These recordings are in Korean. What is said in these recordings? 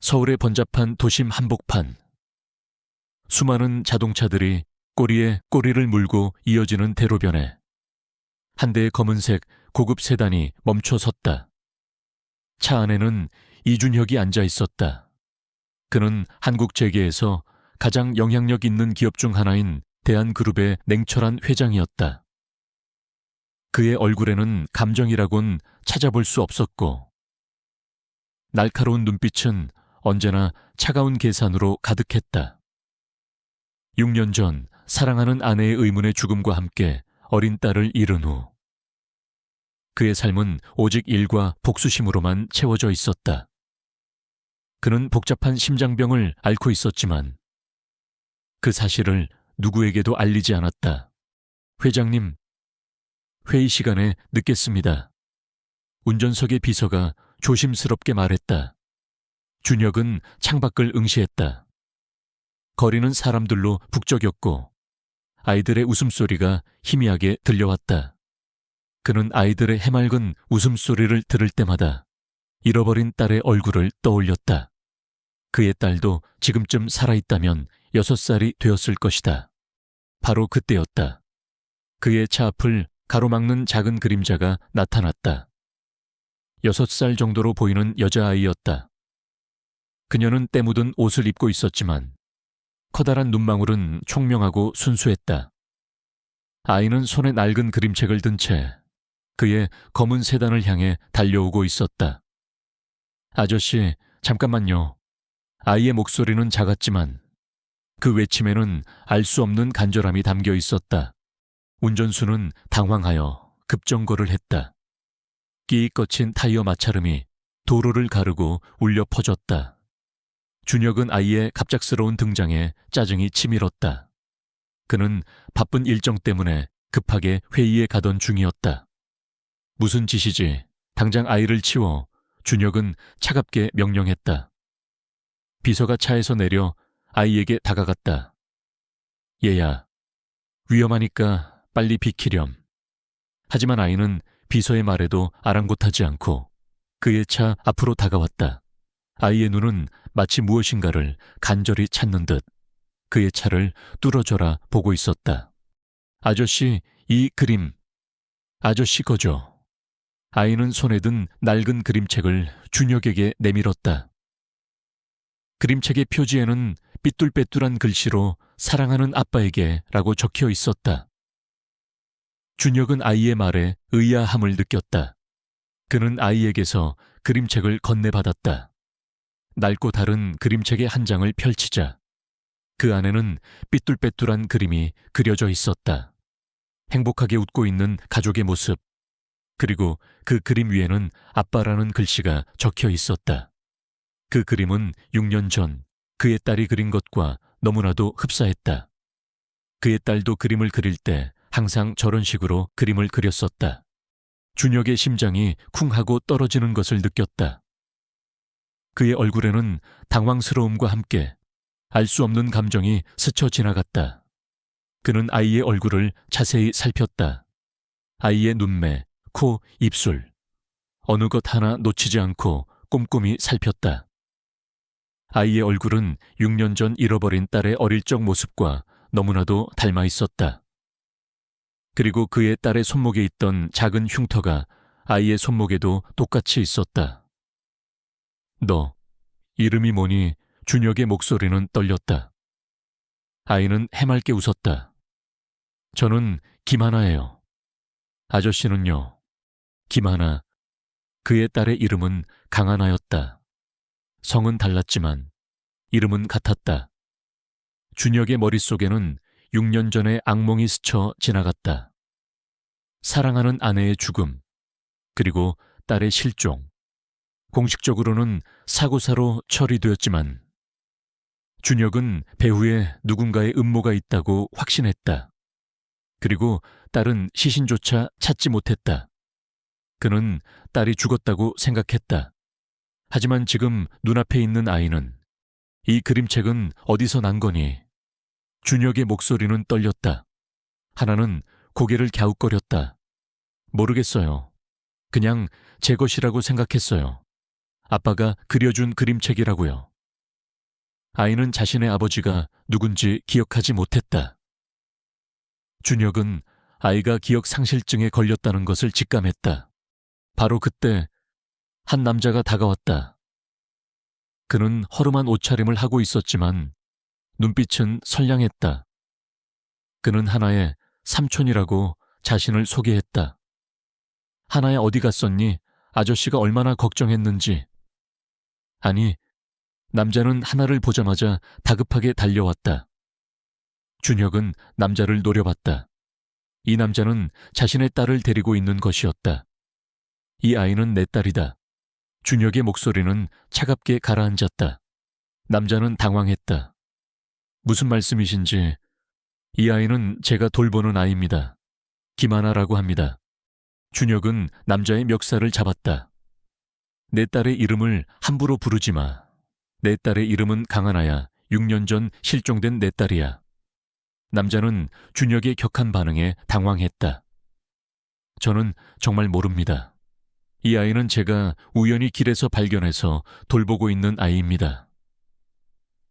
서울의 번잡한 도심 한복판. 수많은 자동차들이 꼬리에 꼬리를 물고 이어지는 대로변에 한 대의 검은색 고급 세단이 멈춰 섰다. 차 안에는 이준혁이 앉아 있었다. 그는 한국 재계에서 가장 영향력 있는 기업 중 하나인 대한그룹의 냉철한 회장이었다. 그의 얼굴에는 감정이라곤 찾아볼 수 없었고, 날카로운 눈빛은 언제나 차가운 계산으로 가득했다. 6년 전 사랑하는 아내의 의문의 죽음과 함께 어린 딸을 잃은 후 그의 삶은 오직 일과 복수심으로만 채워져 있었다. 그는 복잡한 심장병을 앓고 있었지만 그 사실을 누구에게도 알리지 않았다. 회장님, 회의 시간에 늦겠습니다. 운전석의 비서가 조심스럽게 말했다. 준혁은 창밖을 응시했다. 거리는 사람들로 북적였고 아이들의 웃음소리가 희미하게 들려왔다. 그는 아이들의 해맑은 웃음소리를 들을 때마다 잃어버린 딸의 얼굴을 떠올렸다. 그의 딸도 지금쯤 살아있다면 6살이 되었을 것이다. 바로 그때였다. 그의 차 앞을 가로막는 작은 그림자가 나타났다. 6살 정도로 보이는 여자아이였다. 그녀는 때 묻은 옷을 입고 있었지만 커다란 눈망울은 총명하고 순수했다. 아이는 손에 낡은 그림책을 든 채 그의 검은 세단을 향해 달려오고 있었다. 아저씨, 잠깐만요. 아이의 목소리는 작았지만 그 외침에는 알 수 없는 간절함이 담겨 있었다. 운전수는 당황하여 급정거를 했다. 끼익 거친 타이어 마찰음이 도로를 가르고 울려 퍼졌다. 준혁은 아이의 갑작스러운 등장에 짜증이 치밀었다. 그는 바쁜 일정 때문에 급하게 회의에 가던 중이었다. 무슨 짓이지? 당장 아이를 치워. 준혁은 차갑게 명령했다. 비서가 차에서 내려 아이에게 다가갔다. 얘야, 위험하니까 빨리 비키렴. 하지만 아이는 비서의 말에도 아랑곳하지 않고 그의 차 앞으로 다가왔다. 아이의 눈은 마치 무엇인가를 간절히 찾는 듯 그의 차를 뚫어져라 보고 있었다. 아저씨, 이 그림. 아저씨 거죠. 아이는 손에 든 낡은 그림책을 준혁에게 내밀었다. 그림책의 표지에는 삐뚤빼뚤한 글씨로 사랑하는 아빠에게 라고 적혀 있었다. 준혁은 아이의 말에 의아함을 느꼈다. 그는 아이에게서 그림책을 건네받았다. 낡고 다른 그림책의 한 장을 펼치자 그 안에는 삐뚤빼뚤한 그림이 그려져 있었다. 행복하게 웃고 있는 가족의 모습, 그리고 그 그림 위에는 아빠라는 글씨가 적혀 있었다. 그 그림은 6년 전 그의 딸이 그린 것과 너무나도 흡사했다. 그의 딸도 그림을 그릴 때 항상 저런 식으로 그림을 그렸었다. 준혁의 심장이 쿵 하고 떨어지는 것을 느꼈다. 그의 얼굴에는 당황스러움과 함께 알 수 없는 감정이 스쳐 지나갔다. 그는 아이의 얼굴을 자세히 살폈다. 아이의 눈매, 코, 입술. 어느 것 하나 놓치지 않고 꼼꼼히 살폈다. 아이의 얼굴은 6년 전 잃어버린 딸의 어릴 적 모습과 너무나도 닮아 있었다. 그리고 그의 딸의 손목에 있던 작은 흉터가 아이의 손목에도 똑같이 있었다. 너, 이름이 뭐니? 준혁의 목소리는 떨렸다. 아이는 해맑게 웃었다. 저는 김하나예요. 아저씨는요? 김하나. 그의 딸의 이름은 강하나였다. 성은 달랐지만 이름은 같았다. 준혁의 머릿속에는 6년 전의 악몽이 스쳐 지나갔다. 사랑하는 아내의 죽음, 그리고 딸의 실종. 공식적으로는 사고사로 처리되었지만 준혁은 배후에 누군가의 음모가 있다고 확신했다. 그리고 딸은 시신조차 찾지 못했다. 그는 딸이 죽었다고 생각했다. 하지만 지금 눈앞에 있는 아이는 이 그림책은 어디서 난 거니? 준혁의 목소리는 떨렸다. 하나는 고개를 갸웃거렸다. 모르겠어요. 그냥 제 것이라고 생각했어요. 아빠가 그려준 그림책이라고요. 아이는 자신의 아버지가 누군지 기억하지 못했다. 준혁은 아이가 기억 상실증에 걸렸다는 것을 직감했다. 바로 그때 한 남자가 다가왔다. 그는 허름한 옷차림을 하고 있었지만 눈빛은 선량했다. 그는 하나의 삼촌이라고 자신을 소개했다. 하나야 어디 갔었니? 아저씨가 얼마나 걱정했는지. 아니, 남자는 하나를 보자마자 다급하게 달려왔다. 준혁은 남자를 노려봤다. 이 남자는 자신의 딸을 데리고 있는 것이었다. 이 아이는 내 딸이다. 준혁의 목소리는 차갑게 가라앉았다. 남자는 당황했다. 무슨 말씀이신지. 이 아이는 제가 돌보는 아이입니다. 김하나라고 합니다. 준혁은 남자의 멱살을 잡았다. 내 딸의 이름을 함부로 부르지 마. 내 딸의 이름은 강하나야. 6년 전 실종된 내 딸이야. 남자는 준혁의 격한 반응에 당황했다. 저는 정말 모릅니다. 이 아이는 제가 우연히 길에서 발견해서 돌보고 있는 아이입니다.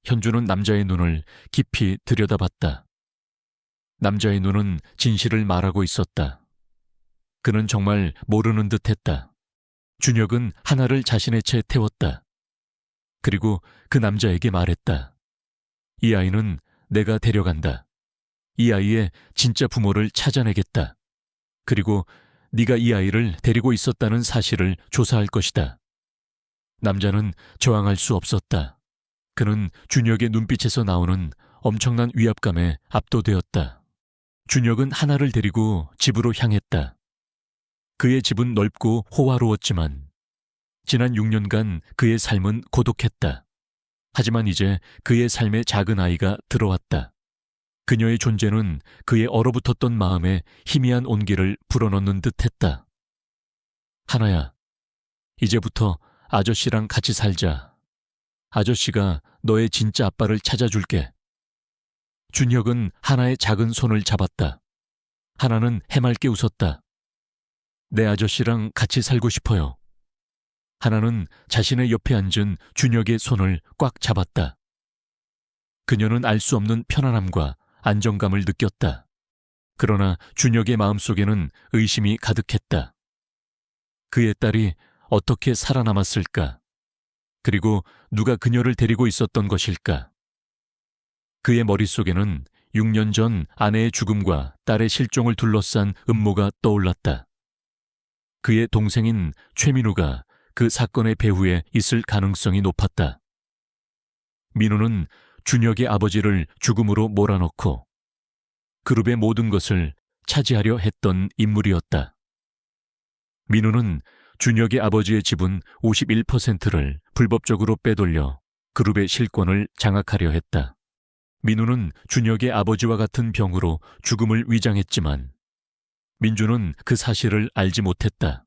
현주는 남자의 눈을 깊이 들여다봤다. 남자의 눈은 진실을 말하고 있었다. 그는 정말 모르는 듯했다. 준혁은 하나를 자신의 채 태웠다. 그리고 그 남자에게 말했다. 이 아이는 내가 데려간다. 이 아이의 진짜 부모를 찾아내겠다. 그리고 네가 이 아이를 데리고 있었다는 사실을 조사할 것이다. 남자는 저항할 수 없었다. 그는 준혁의 눈빛에서 나오는 엄청난 위압감에 압도되었다. 준혁은 하나를 데리고 집으로 향했다. 그의 집은 넓고 호화로웠지만 지난 6년간 그의 삶은 고독했다. 하지만 이제 그의 삶에 작은 아이가 들어왔다. 그녀의 존재는 그의 얼어붙었던 마음에 희미한 온기를 불어넣는 듯했다. 하나야, 이제부터 아저씨랑 같이 살자. 아저씨가 너의 진짜 아빠를 찾아줄게. 준혁은 하나의 작은 손을 잡았다. 하나는 해맑게 웃었다. 내 아저씨랑 같이 살고 싶어요. 하나는 자신의 옆에 앉은 준혁의 손을 꽉 잡았다. 그녀는 알 수 없는 편안함과 안정감을 느꼈다. 그러나 준혁의 마음속에는 의심이 가득했다. 그의 딸이 어떻게 살아남았을까? 그리고 누가 그녀를 데리고 있었던 것일까? 그의 머릿속에는 6년 전 아내의 죽음과 딸의 실종을 둘러싼 음모가 떠올랐다. 그의 동생인 최민우가 그 사건의 배후에 있을 가능성이 높았다. 민우는 준혁의 아버지를 죽음으로 몰아넣고 그룹의 모든 것을 차지하려 했던 인물이었다. 민우는 준혁의 아버지의 지분 51%를 불법적으로 빼돌려 그룹의 실권을 장악하려 했다. 민우는 준혁의 아버지와 같은 병으로 죽음을 위장했지만 민주는 그 사실을 알지 못했다.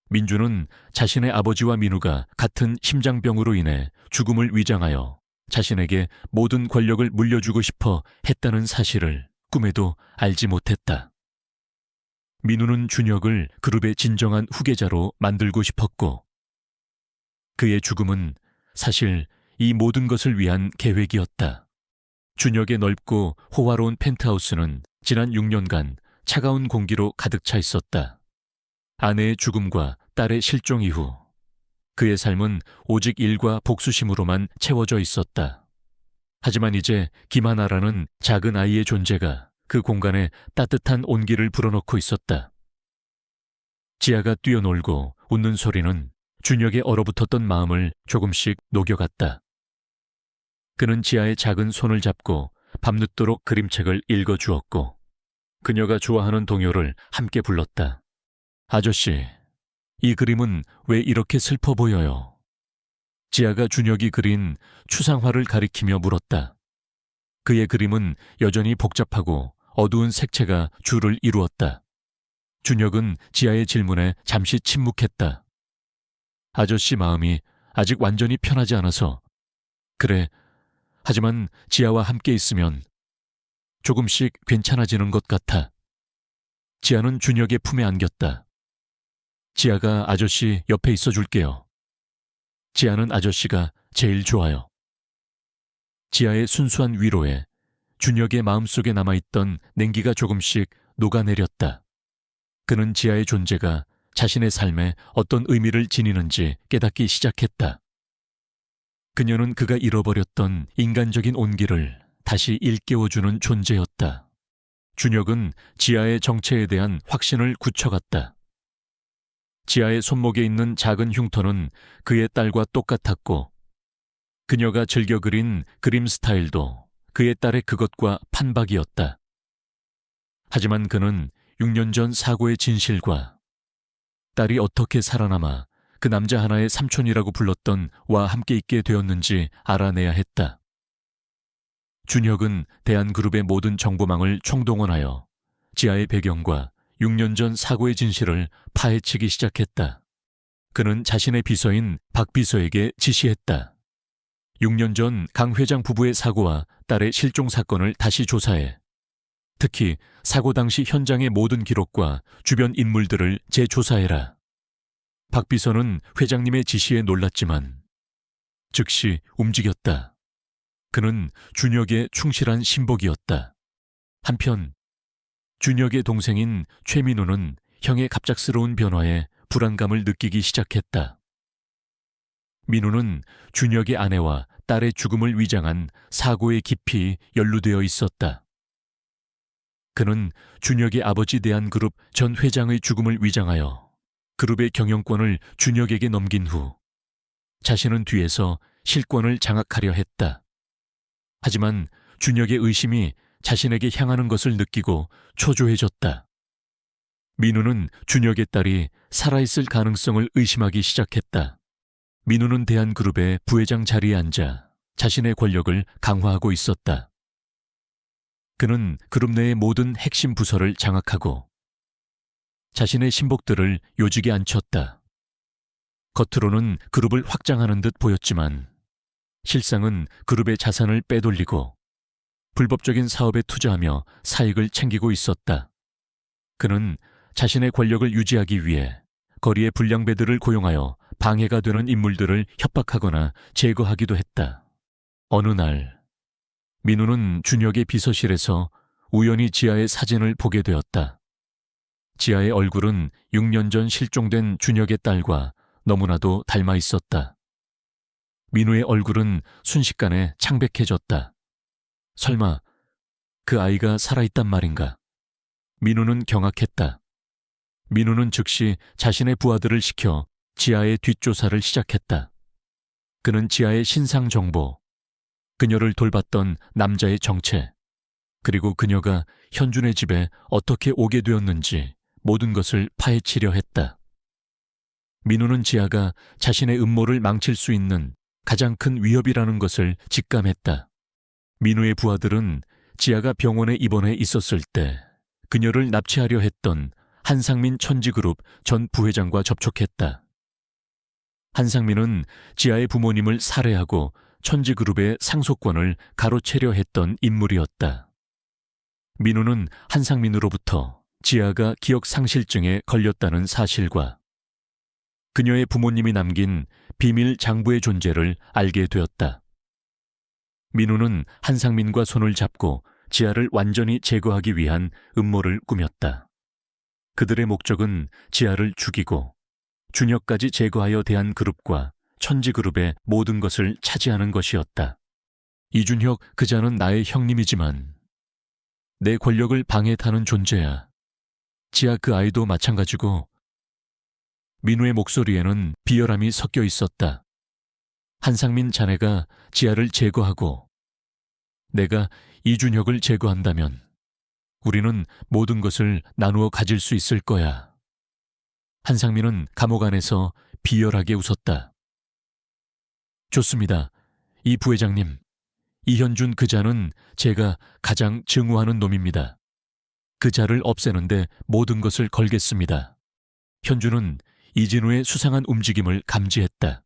민주는 자신의 아버지와 민우가 같은 심장병으로 인해 죽음을 위장하여 자신에게 모든 권력을 물려주고 싶어 했다는 사실을 꿈에도 알지 못했다. 민우는 준혁을 그룹의 진정한 후계자로 만들고 싶었고 그의 죽음은 사실 이 모든 것을 위한 계획이었다. 준혁의 넓고 호화로운 펜트하우스는 지난 6년간 차가운 공기로 가득 차 있었다. 아내의 죽음과 딸의 실종 이후 그의 삶은 오직 일과 복수심으로만 채워져 있었다. 하지만 이제 김하나라는 작은 아이의 존재가 그 공간에 따뜻한 온기를 불어넣고 있었다. 지아가 뛰어놀고 웃는 소리는 준혁의 얼어붙었던 마음을 조금씩 녹여갔다. 그는 지아의 작은 손을 잡고 밤늦도록 그림책을 읽어주었고 그녀가 좋아하는 동요를 함께 불렀다. 아저씨, 이 그림은 왜 이렇게 슬퍼 보여요? 지아가 준혁이 그린 추상화를 가리키며 물었다. 그의 그림은 여전히 복잡하고 어두운 색채가 줄을 이루었다. 준혁은 지아의 질문에 잠시 침묵했다. 아저씨 마음이 아직 완전히 편하지 않아서. 그래, 하지만 지아와 함께 있으면 조금씩 괜찮아지는 것 같아. 지아는 준혁의 품에 안겼다. 지아가 아저씨 옆에 있어 줄게요. 지아는 아저씨가 제일 좋아요. 지아의 순수한 위로에 준혁의 마음속에 남아있던 냉기가 조금씩 녹아내렸다. 그는 지아의 존재가 자신의 삶에 어떤 의미를 지니는지 깨닫기 시작했다. 그녀는 그가 잃어버렸던 인간적인 온기를 다시 일깨워주는 존재였다. 준혁은 지아의 정체에 대한 확신을 굳혀갔다. 지아의 손목에 있는 작은 흉터는 그의 딸과 똑같았고, 그녀가 즐겨 그린 그림 스타일도 그의 딸의 그것과 판박이었다. 하지만 그는 6년 전 사고의 진실과 딸이 어떻게 살아남아 그 남자 하나의 삼촌이라고 불렀던 와 함께 있게 되었는지 알아내야 했다. 준혁은 대한그룹의 모든 정보망을 총동원하여 지아의 배경과 6년 전 사고의 진실을 파헤치기 시작했다. 그는 자신의 비서인 박 비서에게 지시했다. 6년 전 강 회장 부부의 사고와 딸의 실종 사건을 다시 조사해 특히 사고 당시 현장의 모든 기록과 주변 인물들을 재조사해라. 박 비서는 회장님의 지시에 놀랐지만 즉시 움직였다. 그는 준혁의 충실한 신복이었다. 한편 준혁의 동생인 최민우는 형의 갑작스러운 변화에 불안감을 느끼기 시작했다. 민우는 준혁의 아내와 딸의 죽음을 위장한 사고에 깊이 연루되어 있었다. 그는 준혁의 아버지 대한그룹 전 회장의 죽음을 위장하여 그룹의 경영권을 준혁에게 넘긴 후 자신은 뒤에서 실권을 장악하려 했다. 하지만 준혁의 의심이 자신에게 향하는 것을 느끼고 초조해졌다. 민우는 준혁의 딸이 살아있을 가능성을 의심하기 시작했다. 민우는 대한그룹의 부회장 자리에 앉아 자신의 권력을 강화하고 있었다. 그는 그룹 내의 모든 핵심 부서를 장악하고 자신의 신복들을 요직에 앉혔다. 겉으로는 그룹을 확장하는 듯 보였지만 실상은 그룹의 자산을 빼돌리고 불법적인 사업에 투자하며 사익을 챙기고 있었다. 그는 자신의 권력을 유지하기 위해 거리의 불량배들을 고용하여 방해가 되는 인물들을 협박하거나 제거하기도 했다. 어느 날 민우는 준혁의 비서실에서 우연히 지아의 사진을 보게 되었다. 지아의 얼굴은 6년 전 실종된 준혁의 딸과 너무나도 닮아 있었다. 민우의 얼굴은 순식간에 창백해졌다. 설마 그 아이가 살아있단 말인가? 민우는 경악했다. 민우는 즉시 자신의 부하들을 시켜 지아의 뒷조사를 시작했다. 그는 지아의 신상 정보, 그녀를 돌봤던 남자의 정체, 그리고 그녀가 현준의 집에 어떻게 오게 되었는지 모든 것을 파헤치려 했다. 민우는 지아가 자신의 음모를 망칠 수 있는 가장 큰 위협이라는 것을 직감했다. 민우의 부하들은 지아가 병원에 입원해 있었을 때 그녀를 납치하려 했던 한상민 천지그룹 전 부회장과 접촉했다. 한상민은 지아의 부모님을 살해하고 천지그룹의 상속권을 가로채려 했던 인물이었다. 민우는 한상민으로부터 지아가 기억상실증에 걸렸다는 사실과 그녀의 부모님이 남긴 비밀 장부의 존재를 알게 되었다. 민우는 한상민과 손을 잡고 지아를 완전히 제거하기 위한 음모를 꾸몄다. 그들의 목적은 지아를 죽이고 준혁까지 제거하여 대한그룹과 천지그룹의 모든 것을 차지하는 것이었다. 이준혁 그자는 나의 형님이지만 내 권력을 방해하는 존재야. 지아 그 아이도 마찬가지고. 민우의 목소리에는 비열함이 섞여 있었다. 한상민 자네가 지아를 제거하고 내가 이준혁을 제거한다면 우리는 모든 것을 나누어 가질 수 있을 거야. 한상민은 감옥 안에서 비열하게 웃었다. 좋습니다. 이 부회장님, 이현준 그자는 제가 가장 증오하는 놈입니다. 그자를 없애는데 모든 것을 걸겠습니다. 현준은 이진우의 수상한 움직임을 감지했다.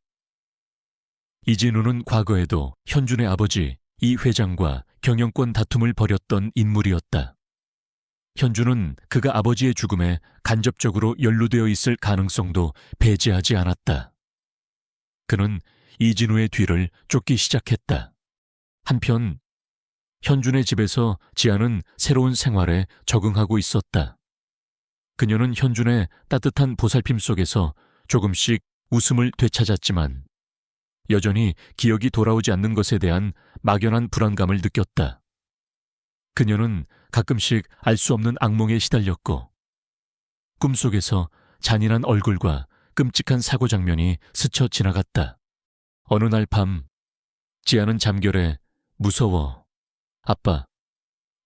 이진우는 과거에도 현준의 아버지 이 회장과 경영권 다툼을 벌였던 인물이었다. 현준은 그가 아버지의 죽음에 간접적으로 연루되어 있을 가능성도 배제하지 않았다. 그는 이진우의 뒤를 쫓기 시작했다. 한편 현준의 집에서 지아는 새로운 생활에 적응하고 있었다. 그녀는 현준의 따뜻한 보살핌 속에서 조금씩 웃음을 되찾았지만 여전히 기억이 돌아오지 않는 것에 대한 막연한 불안감을 느꼈다. 그녀는 가끔씩 알 수 없는 악몽에 시달렸고 꿈속에서 잔인한 얼굴과 끔찍한 사고 장면이 스쳐 지나갔다. 어느 날 밤 지아는 잠결에 무서워, 아빠,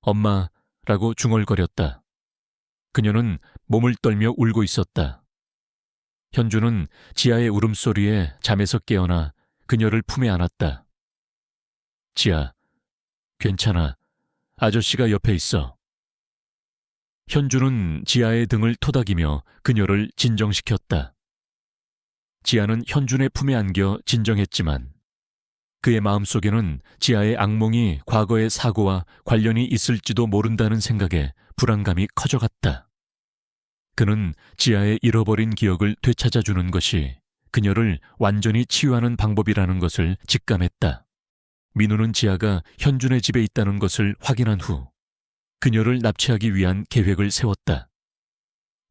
엄마라고 중얼거렸다. 그녀는 몸을 떨며 울고 있었다. 현주는 지아의 울음소리에 잠에서 깨어나 그녀를 품에 안았다. 지아, 괜찮아. 아저씨가 옆에 있어. 현주는 지아의 등을 토닥이며 그녀를 진정시켰다. 지아는 현준의 품에 안겨 진정했지만 그의 마음속에는 지아의 악몽이 과거의 사고와 관련이 있을지도 모른다는 생각에 불안감이 커져갔다. 그는 지아의 잃어버린 기억을 되찾아주는 것이 그녀를 완전히 치유하는 방법이라는 것을 직감했다. 민우는 지아가 현준의 집에 있다는 것을 확인한 후 그녀를 납치하기 위한 계획을 세웠다.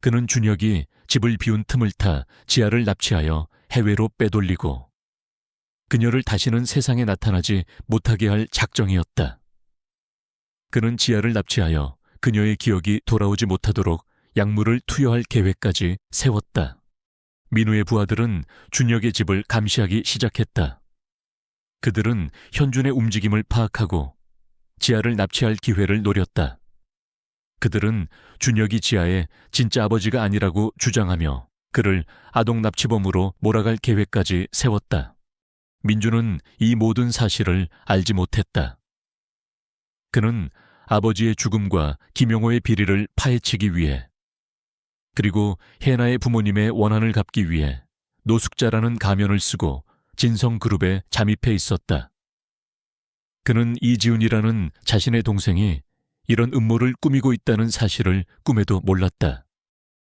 그는 준혁이 집을 비운 틈을 타 지아를 납치하여 해외로 빼돌리고 그녀를 다시는 세상에 나타나지 못하게 할 작정이었다. 그는 지아를 납치하여 그녀의 기억이 돌아오지 못하도록 약물을 투여할 계획까지 세웠다. 민우의 부하들은 준혁의 집을 감시하기 시작했다. 그들은 현준의 움직임을 파악하고 지아를 납치할 기회를 노렸다. 그들은 준혁이 지아의 진짜 아버지가 아니라고 주장하며 그를 아동 납치범으로 몰아갈 계획까지 세웠다. 민주는 이 모든 사실을 알지 못했다. 그는 아버지의 죽음과 김용호의 비리를 파헤치기 위해 그리고 혜나의 부모님의 원한을 갚기 위해 노숙자라는 가면을 쓰고 진성그룹에 잠입해 있었다. 그는 이지훈이라는 자신의 동생이 이런 음모를 꾸미고 있다는 사실을 꿈에도 몰랐다.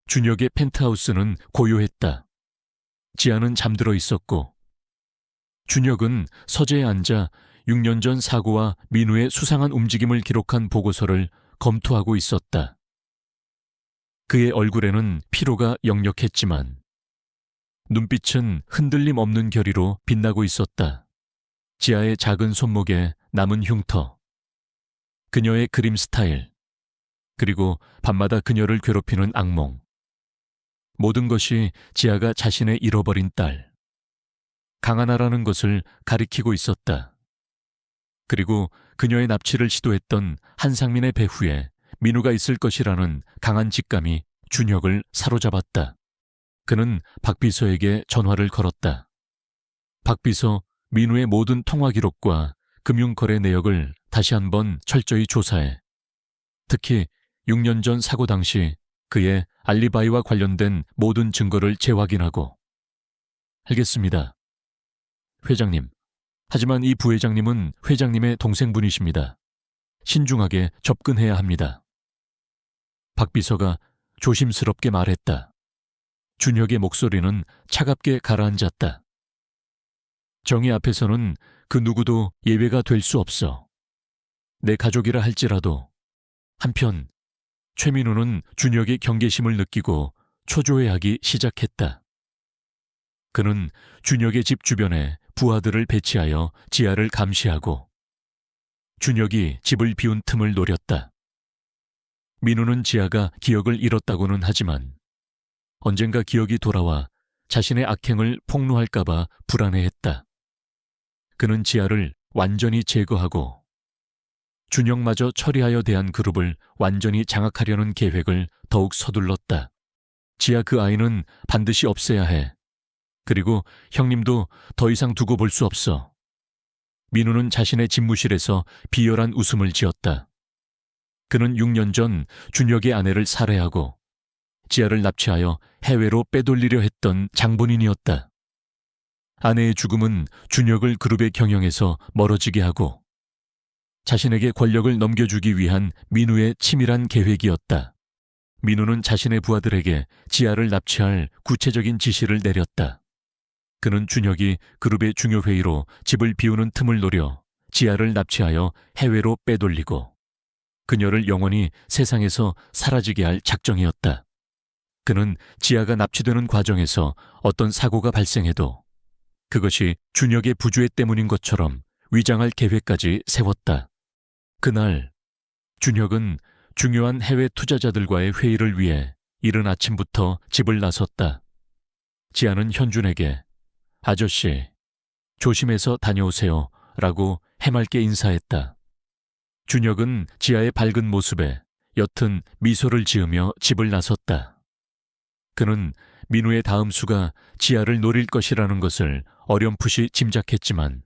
준혁의 펜트하우스는 고요했다. 지아는 잠들어 있었고 준혁은 서재에 앉아 6년 전 사고와 민우의 수상한 움직임을 기록한 보고서를 검토하고 있었다. 그의 얼굴에는 피로가 역력했지만 눈빛은 흔들림 없는 결의로 빛나고 있었다. 지아의 작은 손목에 남은 흉터, 그녀의 그림 스타일, 그리고 밤마다 그녀를 괴롭히는 악몽. 모든 것이 지아가 자신의 잃어버린 딸, 강하나라는 것을 가리키고 있었다. 그리고 그녀의 납치를 시도했던 한상민의 배후에 민우가 있을 것이라는 강한 직감이 준혁을 사로잡았다. 그는 박 비서에게 전화를 걸었다. 박 비서, 민우의 모든 통화 기록과 금융거래 내역을 다시 한번 철저히 조사해. 특히 6년 전 사고 당시 그의 알리바이와 관련된 모든 증거를 재확인하고. 알겠습니다. 회장님. 하지만 이 부회장님은 회장님의 동생분이십니다. 신중하게 접근해야 합니다. 박 비서가 조심스럽게 말했다. 준혁의 목소리는 차갑게 가라앉았다. 정의 앞에서는 그 누구도 예외가 될 수 없어. 내 가족이라 할지라도. 한편 최민우는 준혁의 경계심을 느끼고 초조해하기 시작했다. 그는 준혁의 집 주변에 부하들을 배치하여 지하를 감시하고 준혁이 집을 비운 틈을 노렸다. 민우는 지아가 기억을 잃었다고는 하지만 언젠가 기억이 돌아와 자신의 악행을 폭로할까봐 불안해했다. 그는 지아를 완전히 제거하고 준혁마저 처리하여 대한 그룹을 완전히 장악하려는 계획을 더욱 서둘렀다. 지아 그 아이는 반드시 없애야 해. 그리고 형님도 더 이상 두고 볼 수 없어. 민우는 자신의 집무실에서 비열한 웃음을 지었다. 그는 6년 전 준혁의 아내를 살해하고 지아를 납치하여 해외로 빼돌리려 했던 장본인이었다. 아내의 죽음은 준혁을 그룹의 경영에서 멀어지게 하고 자신에게 권력을 넘겨주기 위한 민우의 치밀한 계획이었다. 민우는 자신의 부하들에게 지아를 납치할 구체적인 지시를 내렸다. 그는 준혁이 그룹의 중요 회의로 집을 비우는 틈을 노려 지아를 납치하여 해외로 빼돌리고 그녀를 영원히 세상에서 사라지게 할 작정이었다. 그는 지아가 납치되는 과정에서 어떤 사고가 발생해도 그것이 준혁의 부주의 때문인 것처럼 위장할 계획까지 세웠다. 그날 준혁은 중요한 해외 투자자들과의 회의를 위해 이른 아침부터 집을 나섰다. 지아는 현준에게 아저씨, 조심해서 다녀오세요 라고 해맑게 인사했다. 준혁은 지아의 밝은 모습에 옅은 미소를 지으며 집을 나섰다. 그는 민우의 다음 수가 지아를 노릴 것이라는 것을 어렴풋이 짐작했지만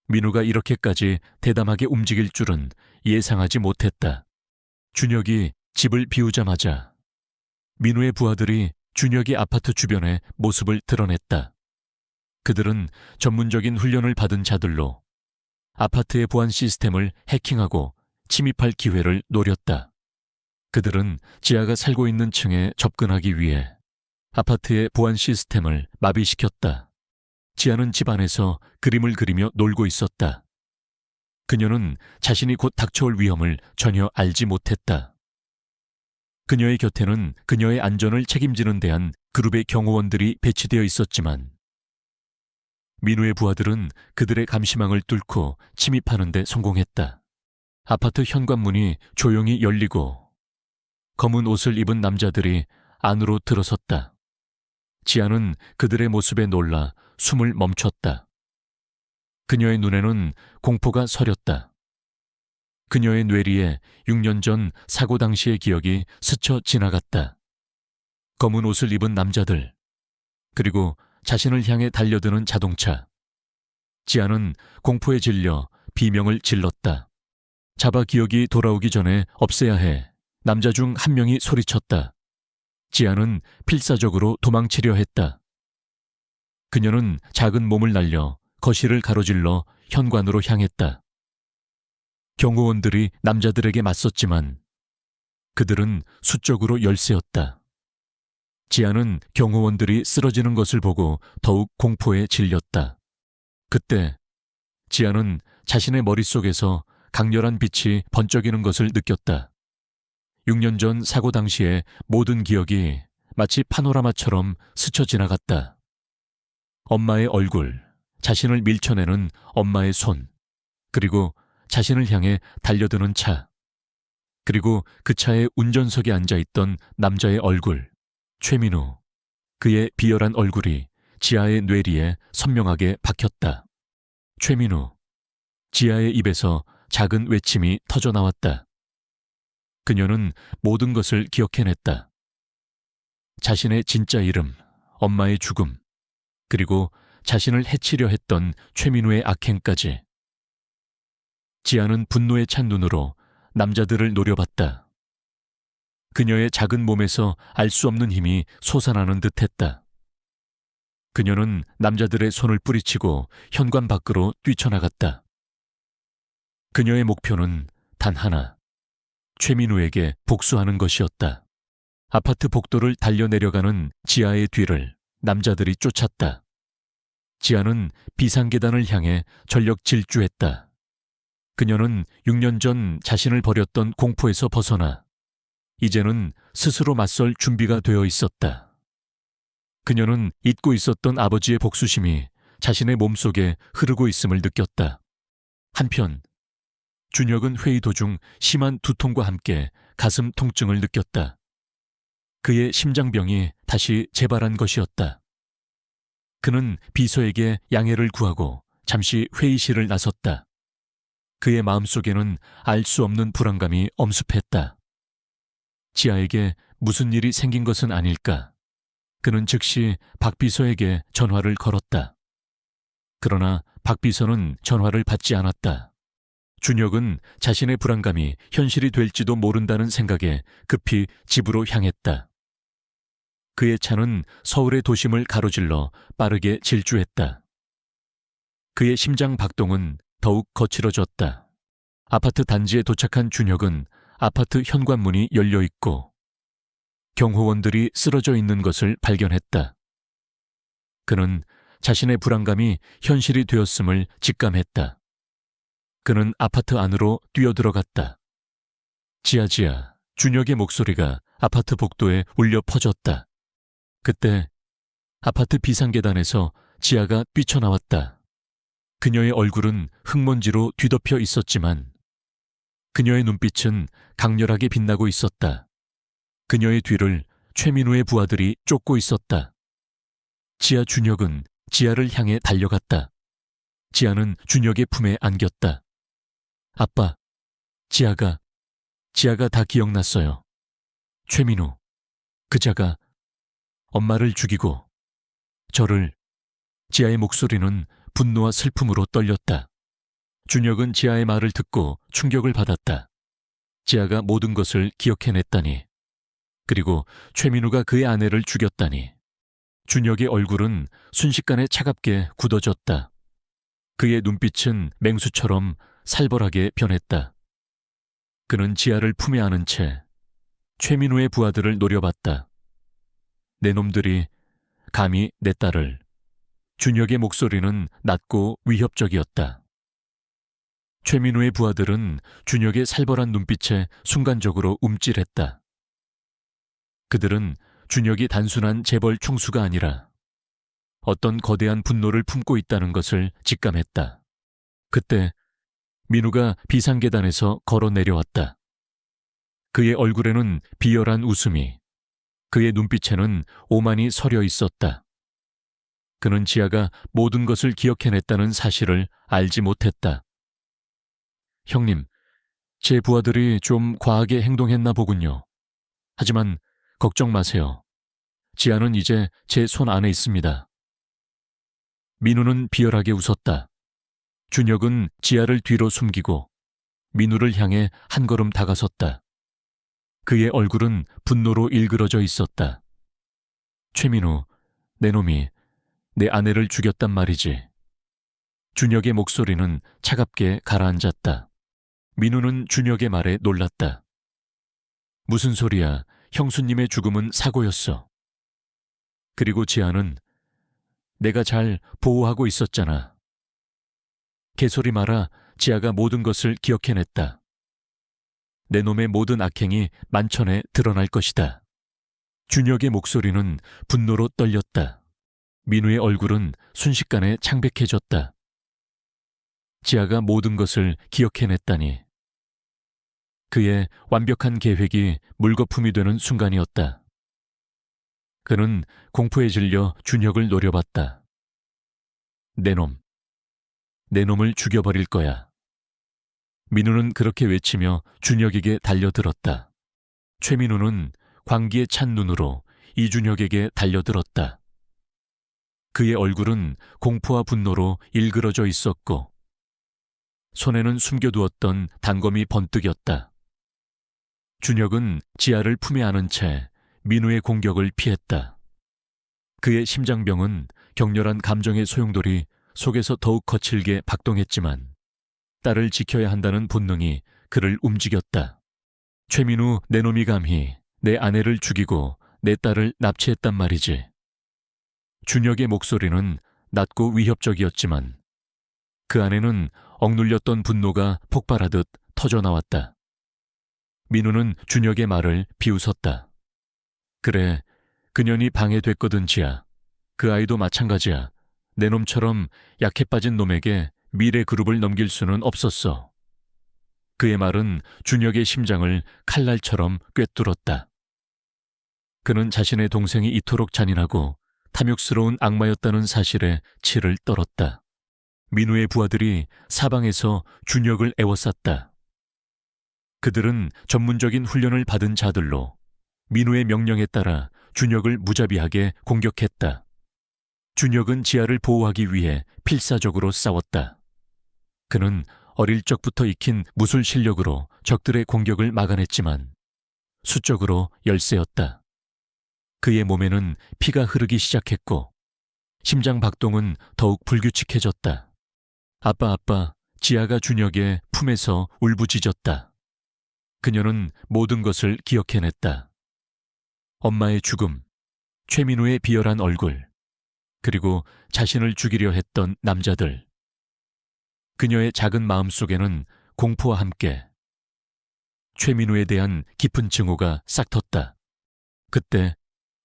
민우가 이렇게까지 대담하게 움직일 줄은 예상하지 못했다. 준혁이 집을 비우자마자 민우의 부하들이 준혁의 아파트 주변에 모습을 드러냈다. 그들은 전문적인 훈련을 받은 자들로 아파트의 보안 시스템을 해킹하고 침입할 기회를 노렸다. 그들은 지아가 살고 있는 층에 접근하기 위해 아파트의 보안 시스템을 마비시켰다. 지아는 집 안에서 그림을 그리며 놀고 있었다. 그녀는 자신이 곧 닥쳐올 위험을 전혀 알지 못했다. 그녀의 곁에는 그녀의 안전을 책임지는 대한 그룹의 경호원들이 배치되어 있었지만 민우의 부하들은 그들의 감시망을 뚫고 침입하는 데 성공했다. 아파트 현관문이 조용히 열리고 검은 옷을 입은 남자들이 안으로 들어섰다. 지아는 그들의 모습에 놀라 숨을 멈췄다. 그녀의 눈에는 공포가 서렸다. 그녀의 뇌리에 6년 전 사고 당시의 기억이 스쳐 지나갔다. 검은 옷을 입은 남자들, 그리고 자신을 향해 달려드는 자동차. 지아는 공포에 질려 비명을 질렀다. 자바 기억이 돌아오기 전에 없애야 해. 남자 중 한 명이 소리쳤다. 지아는 필사적으로 도망치려 했다. 그녀는 작은 몸을 날려 거실을 가로질러 현관으로 향했다. 경호원들이 남자들에게 맞섰지만 그들은 수적으로 열세였다. 지아는 경호원들이 쓰러지는 것을 보고 더욱 공포에 질렸다. 그때 지아는 자신의 머릿속에서 강렬한 빛이 번쩍이는 것을 느꼈다. 6년 전 사고 당시의 모든 기억이 마치 파노라마처럼 스쳐 지나갔다. 엄마의 얼굴, 자신을 밀쳐내는 엄마의 손, 그리고 자신을 향해 달려드는 차, 그리고 그 차의 운전석에 앉아있던 남자의 얼굴, 최민우, 그의 비열한 얼굴이 지아의 뇌리에 선명하게 박혔다. 최민우, 지아의 입에서 작은 외침이 터져나왔다. 그녀는 모든 것을 기억해냈다. 자신의 진짜 이름, 엄마의 죽음, 그리고 자신을 해치려 했던 최민우의 악행까지. 지아는 분노에 찬 눈으로 남자들을 노려봤다. 그녀의 작은 몸에서 알 수 없는 힘이 솟아나는 듯했다. 그녀는 남자들의 손을 뿌리치고 현관 밖으로 뛰쳐나갔다. 그녀의 목표는 단 하나, 최민우에게 복수하는 것이었다. 아파트 복도를 달려내려가는 지아의 뒤를 남자들이 쫓았다. 지아는 비상계단을 향해 전력 질주했다. 그녀는 6년 전 자신을 버렸던 공포에서 벗어나 이제는 스스로 맞설 준비가 되어 있었다. 그녀는 잊고 있었던 아버지의 복수심이 자신의 몸속에 흐르고 있음을 느꼈다. 한편 준혁은 회의 도중 심한 두통과 함께 가슴 통증을 느꼈다. 그의 심장병이 다시 재발한 것이었다. 그는 비서에게 양해를 구하고 잠시 회의실을 나섰다. 그의 마음속에는 알 수 없는 불안감이 엄습했다. 지아에게 무슨 일이 생긴 것은 아닐까? 그는 즉시 박 비서에게 전화를 걸었다. 그러나 박 비서는 전화를 받지 않았다. 준혁은 자신의 불안감이 현실이 될지도 모른다는 생각에 급히 집으로 향했다. 그의 차는 서울의 도심을 가로질러 빠르게 질주했다. 그의 심장 박동은 더욱 거칠어졌다. 아파트 단지에 도착한 준혁은 아파트 현관문이 열려 있고 경호원들이 쓰러져 있는 것을 발견했다. 그는 자신의 불안감이 현실이 되었음을 직감했다. 그는 아파트 안으로 뛰어들어갔다. 지아지아, 준혁의 목소리가 아파트 복도에 울려 퍼졌다. 그때 아파트 비상계단에서 지아가 뛰쳐나왔다. 그녀의 얼굴은 흙먼지로 뒤덮여 있었지만 그녀의 눈빛은 강렬하게 빛나고 있었다. 그녀의 뒤를 최민우의 부하들이 쫓고 있었다. 지아 준혁은 지아를 향해 달려갔다. 지아는 준혁의 품에 안겼다. 아빠, 지아가 다 기억났어요. 최민우, 그자가 엄마를 죽이고 저를. 지아의 목소리는 분노와 슬픔으로 떨렸다. 준혁은 지아의 말을 듣고 충격을 받았다. 지아가 모든 것을 기억해냈다니. 그리고 최민우가 그의 아내를 죽였다니. 준혁의 얼굴은 순식간에 차갑게 굳어졌다. 그의 눈빛은 맹수처럼 살벌하게 변했다. 그는 지아를 품에 안은 채 최민우의 부하들을 노려봤다. 내 놈들이 감히 내 딸을. 준혁의 목소리는 낮고 위협적이었다. 최민우의 부하들은 준혁의 살벌한 눈빛에 순간적으로 움찔했다. 그들은 준혁이 단순한 재벌 총수가 아니라 어떤 거대한 분노를 품고 있다는 것을 직감했다. 그때 민우가 비상계단에서 걸어 내려왔다. 그의 얼굴에는 비열한 웃음이, 그의 눈빛에는 오만이 서려 있었다. 그는 지아가 모든 것을 기억해냈다는 사실을 알지 못했다. 형님, 제 부하들이 좀 과하게 행동했나 보군요. 하지만 걱정 마세요. 지아는 이제 제 손 안에 있습니다. 민우는 비열하게 웃었다. 준혁은 지아를 뒤로 숨기고 민우를 향해 한 걸음 다가섰다. 그의 얼굴은 분노로 일그러져 있었다. 최민우, 내 놈이 내 아내를 죽였단 말이지. 준혁의 목소리는 차갑게 가라앉았다. 민우는 준혁의 말에 놀랐다. 무슨 소리야, 형수님의 죽음은 사고였어. 그리고 지아는 내가 잘 보호하고 있었잖아. 개소리 마라. 지아가 모든 것을 기억해냈다. 내 놈의 모든 악행이 만천에 드러날 것이다. 준혁의 목소리는 분노로 떨렸다. 민우의 얼굴은 순식간에 창백해졌다. 지아가 모든 것을 기억해냈다니. 그의 완벽한 계획이 물거품이 되는 순간이었다. 그는 공포에 질려 준혁을 노려봤다. 내 놈을 죽여버릴 거야. 민우는 그렇게 외치며 준혁에게 달려들었다. 최민우는 광기에 찬 눈으로 이준혁에게 달려들었다. 그의 얼굴은 공포와 분노로 일그러져 있었고 손에는 숨겨두었던 단검이 번뜩였다. 준혁은 지아를 품에 안은 채 민우의 공격을 피했다. 그의 심장병은 격렬한 감정의 소용돌이 속에서 더욱 거칠게 박동했지만 딸을 지켜야 한다는 본능이 그를 움직였다. 최민우, 내 놈이 감히 내 아내를 죽이고 내 딸을 납치했단 말이지. 준혁의 목소리는 낮고 위협적이었지만 그 안에는 억눌렸던 분노가 폭발하듯 터져나왔다. 민우는 준혁의 말을 비웃었다. 그래, 그년이 방해됐거든 지아. 그 아이도 마찬가지야. 내 놈처럼 약해 빠진 놈에게 미래 그룹을 넘길 수는 없었어. 그의 말은 준혁의 심장을 칼날처럼 꿰뚫었다. 그는 자신의 동생이 이토록 잔인하고 탐욕스러운 악마였다는 사실에 치를 떨었다. 민우의 부하들이 사방에서 준혁을 애워쌌다. 그들은 전문적인 훈련을 받은 자들로 민우의 명령에 따라 준혁을 무자비하게 공격했다. 준혁은 지아를 보호하기 위해 필사적으로 싸웠다. 그는 어릴 적부터 익힌 무술 실력으로 적들의 공격을 막아냈지만 수적으로 열세였다. 그의 몸에는 피가 흐르기 시작했고 심장 박동은 더욱 불규칙해졌다. 아빠, 지아가 준혁의 품에서 울부짖었다. 그녀는 모든 것을 기억해냈다. 엄마의 죽음, 최민우의 비열한 얼굴, 그리고 자신을 죽이려 했던 남자들. 그녀의 작은 마음속에는 공포와 함께 최민우에 대한 깊은 증오가 싹텄다. 그때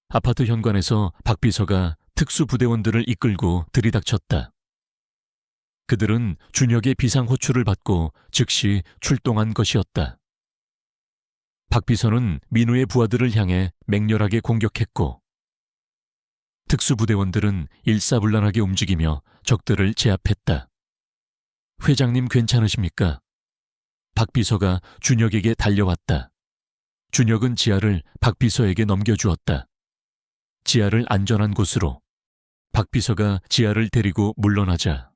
아파트 현관에서 박 비서가 특수부대원들을 이끌고 들이닥쳤다. 그들은 준혁의 비상호출을 받고 즉시 출동한 것이었다. 박 비서는 민우의 부하들을 향해 맹렬하게 공격했고 특수부대원들은 일사불란하게 움직이며 적들을 제압했다. 회장님 괜찮으십니까? 박 비서가 준혁에게 달려왔다. 준혁은 지아를 박 비서에게 넘겨주었다. 지아를 안전한 곳으로. 박 비서가 지아를 데리고 물러나자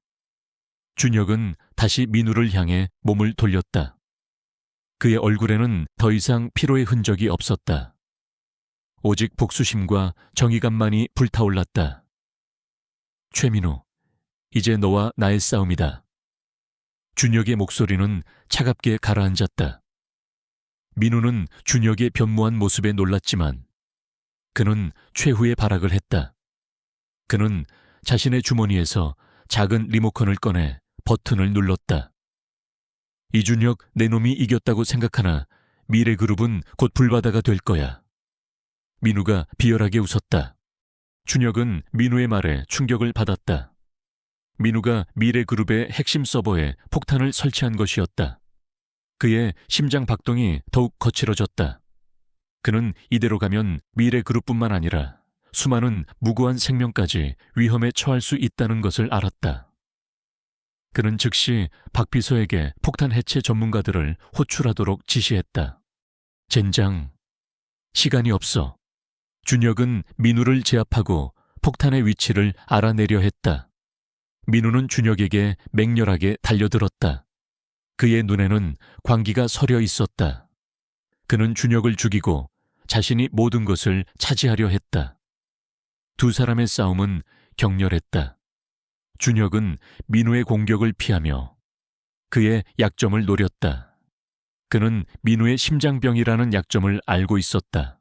준혁은 다시 민우를 향해 몸을 돌렸다. 그의 얼굴에는 더 이상 피로의 흔적이 없었다. 오직 복수심과 정의감만이 불타올랐다. 최민우, 이제 너와 나의 싸움이다. 준혁의 목소리는 차갑게 가라앉았다. 민우는 준혁의 변모한 모습에 놀랐지만 그는 최후의 발악을 했다. 그는 자신의 주머니에서 작은 리모컨을 꺼내 버튼을 눌렀다. 이준혁 내 놈이 이겼다고 생각하나 미래그룹은 곧 불바다가 될 거야. 민우가 비열하게 웃었다. 준혁은 민우의 말에 충격을 받았다. 민우가 미래그룹의 핵심 서버에 폭탄을 설치한 것이었다. 그의 심장 박동이 더욱 거칠어졌다. 그는 이대로 가면 미래그룹뿐만 아니라 수많은 무고한 생명까지 위험에 처할 수 있다는 것을 알았다. 그는 즉시 박 비서에게 폭탄 해체 전문가들을 호출하도록 지시했다. 젠장, 시간이 없어. 준혁은 민우를 제압하고 폭탄의 위치를 알아내려 했다. 민우는 준혁에게 맹렬하게 달려들었다. 그의 눈에는 광기가 서려 있었다. 그는 준혁을 죽이고 자신이 모든 것을 차지하려 했다. 두 사람의 싸움은 격렬했다. 준혁은 민우의 공격을 피하며 그의 약점을 노렸다. 그는 민우의 심장병이라는 약점을 알고 있었다.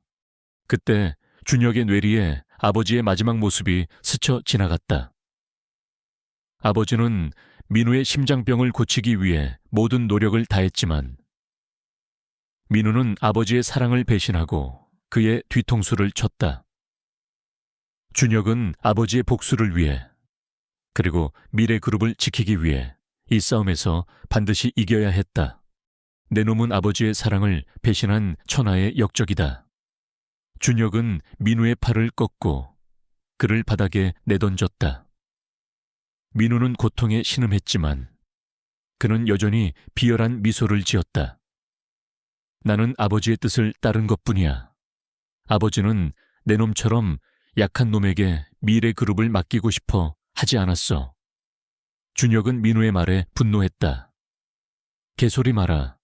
그때 준혁의 뇌리에 아버지의 마지막 모습이 스쳐 지나갔다. 아버지는 민우의 심장병을 고치기 위해 모든 노력을 다했지만 민우는 아버지의 사랑을 배신하고 그의 뒤통수를 쳤다. 준혁은 아버지의 복수를 위해 그리고 미래그룹을 지키기 위해 이 싸움에서 반드시 이겨야 했다. 내 놈은 아버지의 사랑을 배신한 천하의 역적이다. 준혁은 민우의 팔을 꺾고 그를 바닥에 내던졌다. 민우는 고통에 신음했지만 그는 여전히 비열한 미소를 지었다. 나는 아버지의 뜻을 따른 것뿐이야. 아버지는 내 놈처럼 약한 놈에게 미래그룹을 맡기고 싶어 하지 않았어. 준혁은 민우의 말에 분노했다. 개소리 마라.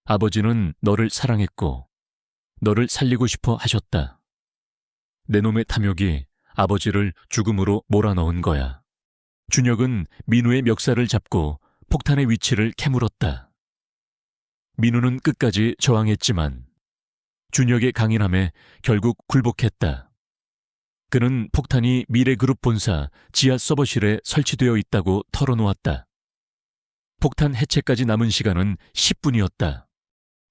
아버지는 너를 사랑했고 너를 살리고 싶어 하셨다. 내 놈의 탐욕이 아버지를 죽음으로 몰아넣은 거야. 준혁은 민우의 멱살을 잡고 폭탄의 위치를 캐물었다. 민우는 끝까지 저항했지만 준혁의 강인함에 결국 굴복했다. 그는 폭탄이 미래그룹 본사 지하 서버실에 설치되어 있다고 털어놓았다. 폭탄 해체까지 남은 시간은 10분이었다.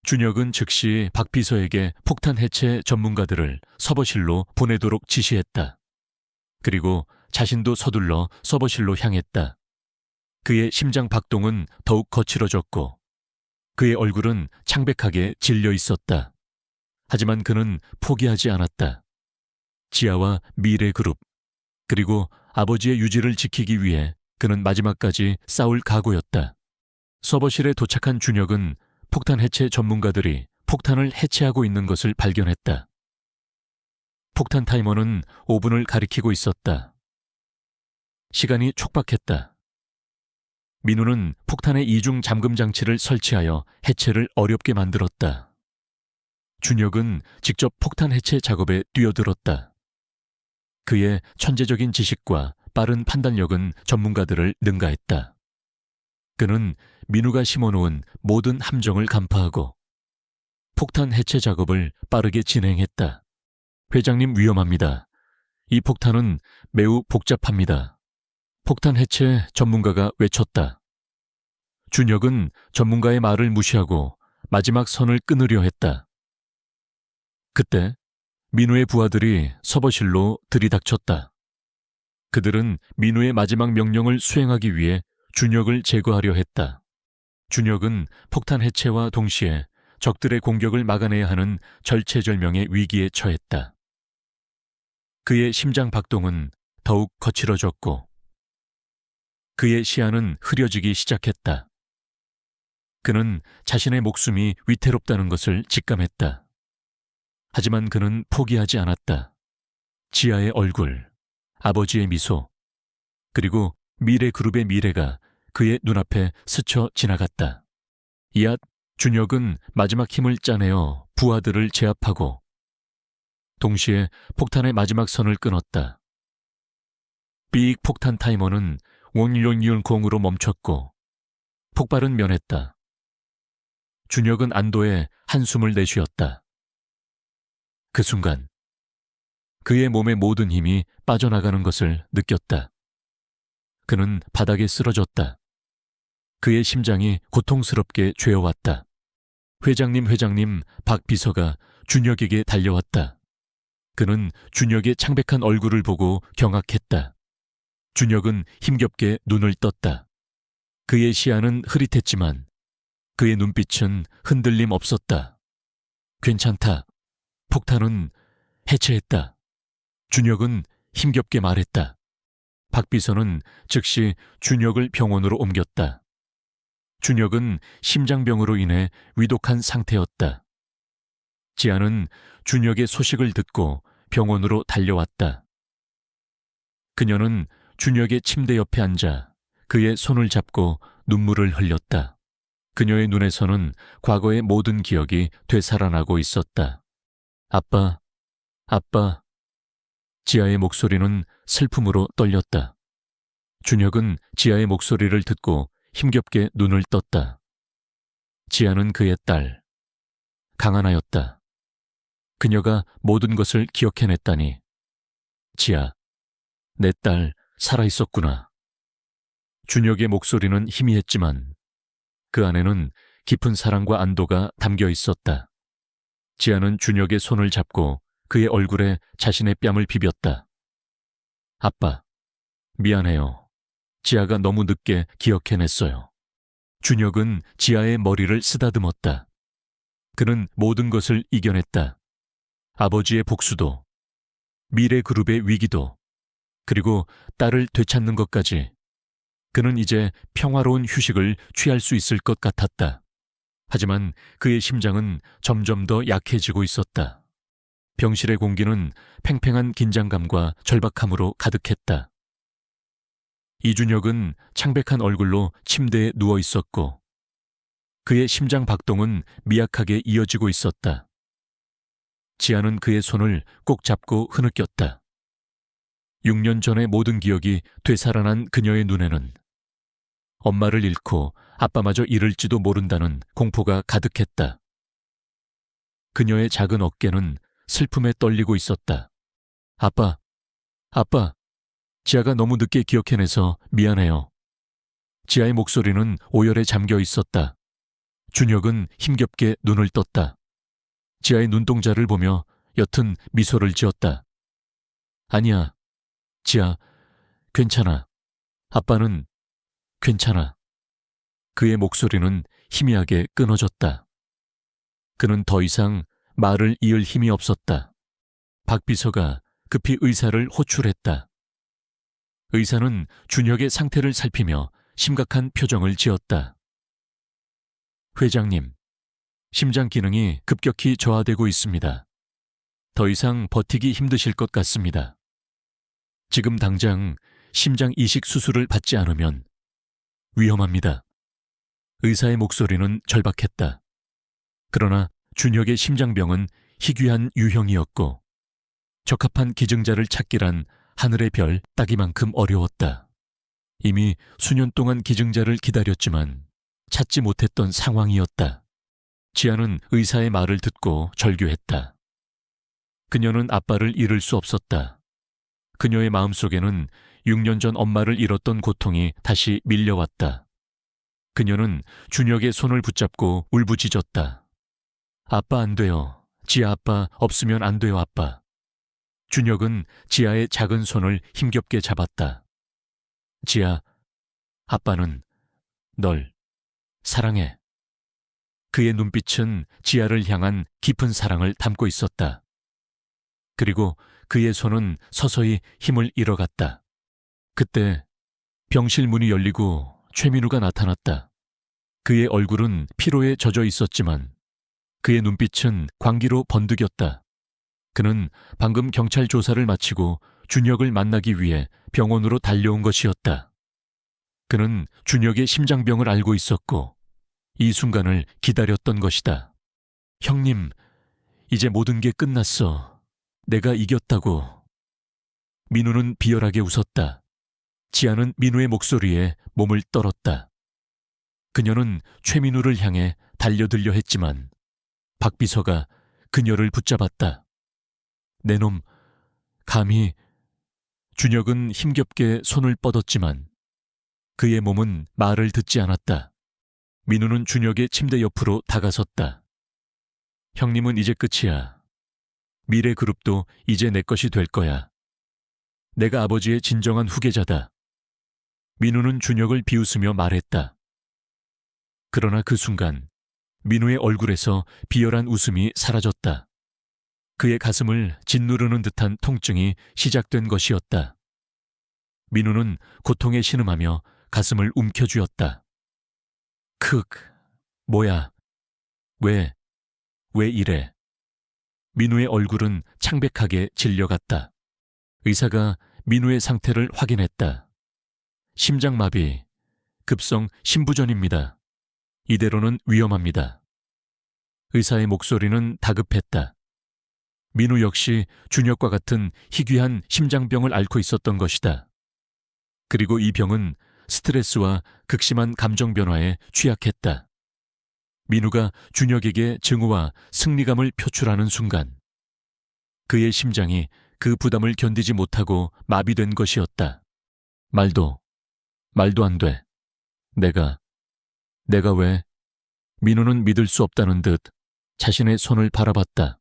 준혁은 즉시 박 비서에게 폭탄 해체 전문가들을 서버실로 보내도록 지시했다. 그리고 자신도 서둘러 서버실로 향했다. 그의 심장 박동은 더욱 거칠어졌고 그의 얼굴은 창백하게 질려 있었다. 하지만 그는 포기하지 않았다. 지아와 미래그룹, 그리고 아버지의 유지를 지키기 위해 그는 마지막까지 싸울 각오였다. 서버실에 도착한 준혁은 폭탄 해체 전문가들이 폭탄을 해체하고 있는 것을 발견했다. 폭탄 타이머는 5분을 가리키고 있었다. 시간이 촉박했다. 민우는 폭탄의 이중 잠금 장치를 설치하여 해체를 어렵게 만들었다. 준혁은 직접 폭탄 해체 작업에 뛰어들었다. 그의 천재적인 지식과 빠른 판단력은 전문가들을 능가했다. 그는 민우가 심어놓은 모든 함정을 간파하고 폭탄 해체 작업을 빠르게 진행했다. 회장님 위험합니다. 이 폭탄은 매우 복잡합니다. 폭탄 해체 전문가가 외쳤다. 준혁은 전문가의 말을 무시하고 마지막 선을 끊으려 했다. 그때 민우의 부하들이 서버실로 들이닥쳤다. 그들은 민우의 마지막 명령을 수행하기 위해 준혁을 제거하려 했다. 준혁은 폭탄 해체와 동시에 적들의 공격을 막아내야 하는 절체절명의 위기에 처했다. 그의 심장 박동은 더욱 거칠어졌고 그의 시야는 흐려지기 시작했다. 그는 자신의 목숨이 위태롭다는 것을 직감했다. 하지만 그는 포기하지 않았다. 지아의 얼굴, 아버지의 미소, 그리고 미래 그룹의 미래가 그의 눈앞에 스쳐 지나갔다. 이앗 준혁은 마지막 힘을 짜내어 부하들을 제압하고 동시에 폭탄의 마지막 선을 끊었다. 삑 폭탄 타이머는 원룡이온콩으로 멈췄고 폭발은 면했다. 준혁은 안도의 한숨을 내쉬었다. 그 순간 그의 몸의 모든 힘이 빠져나가는 것을 느꼈다. 그는 바닥에 쓰러졌다. 그의 심장이 고통스럽게 죄어왔다. 회장님, 박 비서가 준혁에게 달려왔다. 그는 준혁의 창백한 얼굴을 보고 경악했다. 준혁은 힘겹게 눈을 떴다. 그의 시야는 흐릿했지만 그의 눈빛은 흔들림 없었다. 괜찮다. 폭탄은 해체했다. 준혁은 힘겹게 말했다. 박 비서는 즉시 준혁을 병원으로 옮겼다. 준혁은 심장병으로 인해 위독한 상태였다. 지아는 준혁의 소식을 듣고 병원으로 달려왔다. 그녀는 준혁의 침대 옆에 앉아 그의 손을 잡고 눈물을 흘렸다. 그녀의 눈에서는 과거의 모든 기억이 되살아나고 있었다. 아빠. 지아의 목소리는 슬픔으로 떨렸다. 준혁은 지아의 목소리를 듣고 힘겹게 눈을 떴다. 지아는 그의 딸, 강하나였다. 그녀가 모든 것을 기억해냈다니. 지아, 내 딸 살아있었구나. 준혁의 목소리는 희미했지만 그 안에는 깊은 사랑과 안도가 담겨 있었다. 지아는 준혁의 손을 잡고 그의 얼굴에 자신의 뺨을 비볐다. 아빠, 미안해요. 지아가 너무 늦게 기억해냈어요. 준혁은 지아의 머리를 쓰다듬었다. 그는 모든 것을 이겨냈다. 아버지의 복수도, 미래 그룹의 위기도, 그리고 딸을 되찾는 것까지. 그는 이제 평화로운 휴식을 취할 수 있을 것 같았다. 하지만 그의 심장은 점점 더 약해지고 있었다. 병실의 공기는 팽팽한 긴장감과 절박함으로 가득했다. 이준혁은 창백한 얼굴로 침대에 누워 있었고 그의 심장 박동은 미약하게 이어지고 있었다. 지아는 그의 손을 꼭 잡고 흐느꼈다. 6년 전의 모든 기억이 되살아난 그녀의 눈에는 엄마를 잃고 아빠마저 잃을지도 모른다는 공포가 가득했다. 그녀의 작은 어깨는 슬픔에 떨리고 있었다. 아빠, 지아가 너무 늦게 기억해내서 미안해요. 지아의 목소리는 오열에 잠겨 있었다. 준혁은 힘겹게 눈을 떴다. 지아의 눈동자를 보며 옅은 미소를 지었다. 아니야, 지아, 괜찮아. 아빠는 괜찮아. 그의 목소리는 희미하게 끊어졌다. 그는 더 이상 말을 이을 힘이 없었다. 박 비서가 급히 의사를 호출했다. 의사는 준혁의 상태를 살피며 심각한 표정을 지었다. 회장님, 심장 기능이 급격히 저하되고 있습니다. 더 이상 버티기 힘드실 것 같습니다. 지금 당장 심장 이식 수술을 받지 않으면 위험합니다. 의사의 목소리는 절박했다. 그러나 준혁의 심장병은 희귀한 유형이었고 적합한 기증자를 찾기란 하늘의 별 따기만큼 어려웠다. 이미 수년 동안 기증자를 기다렸지만 찾지 못했던 상황이었다. 지아는 의사의 말을 듣고 절규했다. 그녀는 아빠를 잃을 수 없었다. 그녀의 마음속에는 6년 전 엄마를 잃었던 고통이 다시 밀려왔다. 그녀는 준혁의 손을 붙잡고 울부짖었다. 아빠 안 돼요. 지아 아빠 없으면 안 돼요, 아빠. 준혁은 지아의 작은 손을 힘겹게 잡았다. 지아, 아빠는 널 사랑해. 그의 눈빛은 지아를 향한 깊은 사랑을 담고 있었다. 그리고 그의 손은 서서히 힘을 잃어갔다. 그때 병실 문이 열리고 최민우가 나타났다. 그의 얼굴은 피로에 젖어 있었지만 그의 눈빛은 광기로 번득였다. 그는 방금 경찰 조사를 마치고 준혁을 만나기 위해 병원으로 달려온 것이었다. 그는 준혁의 심장병을 알고 있었고 이 순간을 기다렸던 것이다. 형님, 이제 모든 게 끝났어. 내가 이겼다고. 민우는 비열하게 웃었다. 지아는 민우의 목소리에 몸을 떨었다. 그녀는 최민우를 향해 달려들려 했지만 박 비서가 그녀를 붙잡았다. 내 놈, 감히. 준혁은 힘겹게 손을 뻗었지만 그의 몸은 말을 듣지 않았다. 민우는 준혁의 침대 옆으로 다가섰다. 형님은 이제 끝이야. 미래그룹도 이제 내 것이 될 거야. 내가 아버지의 진정한 후계자다. 민우는 준혁을 비웃으며 말했다. 그러나 그 순간 민우의 얼굴에서 비열한 웃음이 사라졌다. 그의 가슴을 짓누르는 듯한 통증이 시작된 것이었다. 민우는 고통에 신음하며 가슴을 움켜쥐었다. 뭐야? 왜 이래? 민우의 얼굴은 창백하게 질려갔다. 의사가 민우의 상태를 확인했다. 심장마비, 급성 심부전입니다. 이대로는 위험합니다. 의사의 목소리는 다급했다. 민우 역시 준혁과 같은 희귀한 심장병을 앓고 있었던 것이다. 그리고 이 병은 스트레스와 극심한 감정 변화에 취약했다. 민우가 준혁에게 증오와 승리감을 표출하는 순간 그의 심장이 그 부담을 견디지 못하고 마비된 것이었다. 말도 안 돼. 내가 왜? 민우는 믿을 수 없다는 듯 자신의 손을 바라봤다.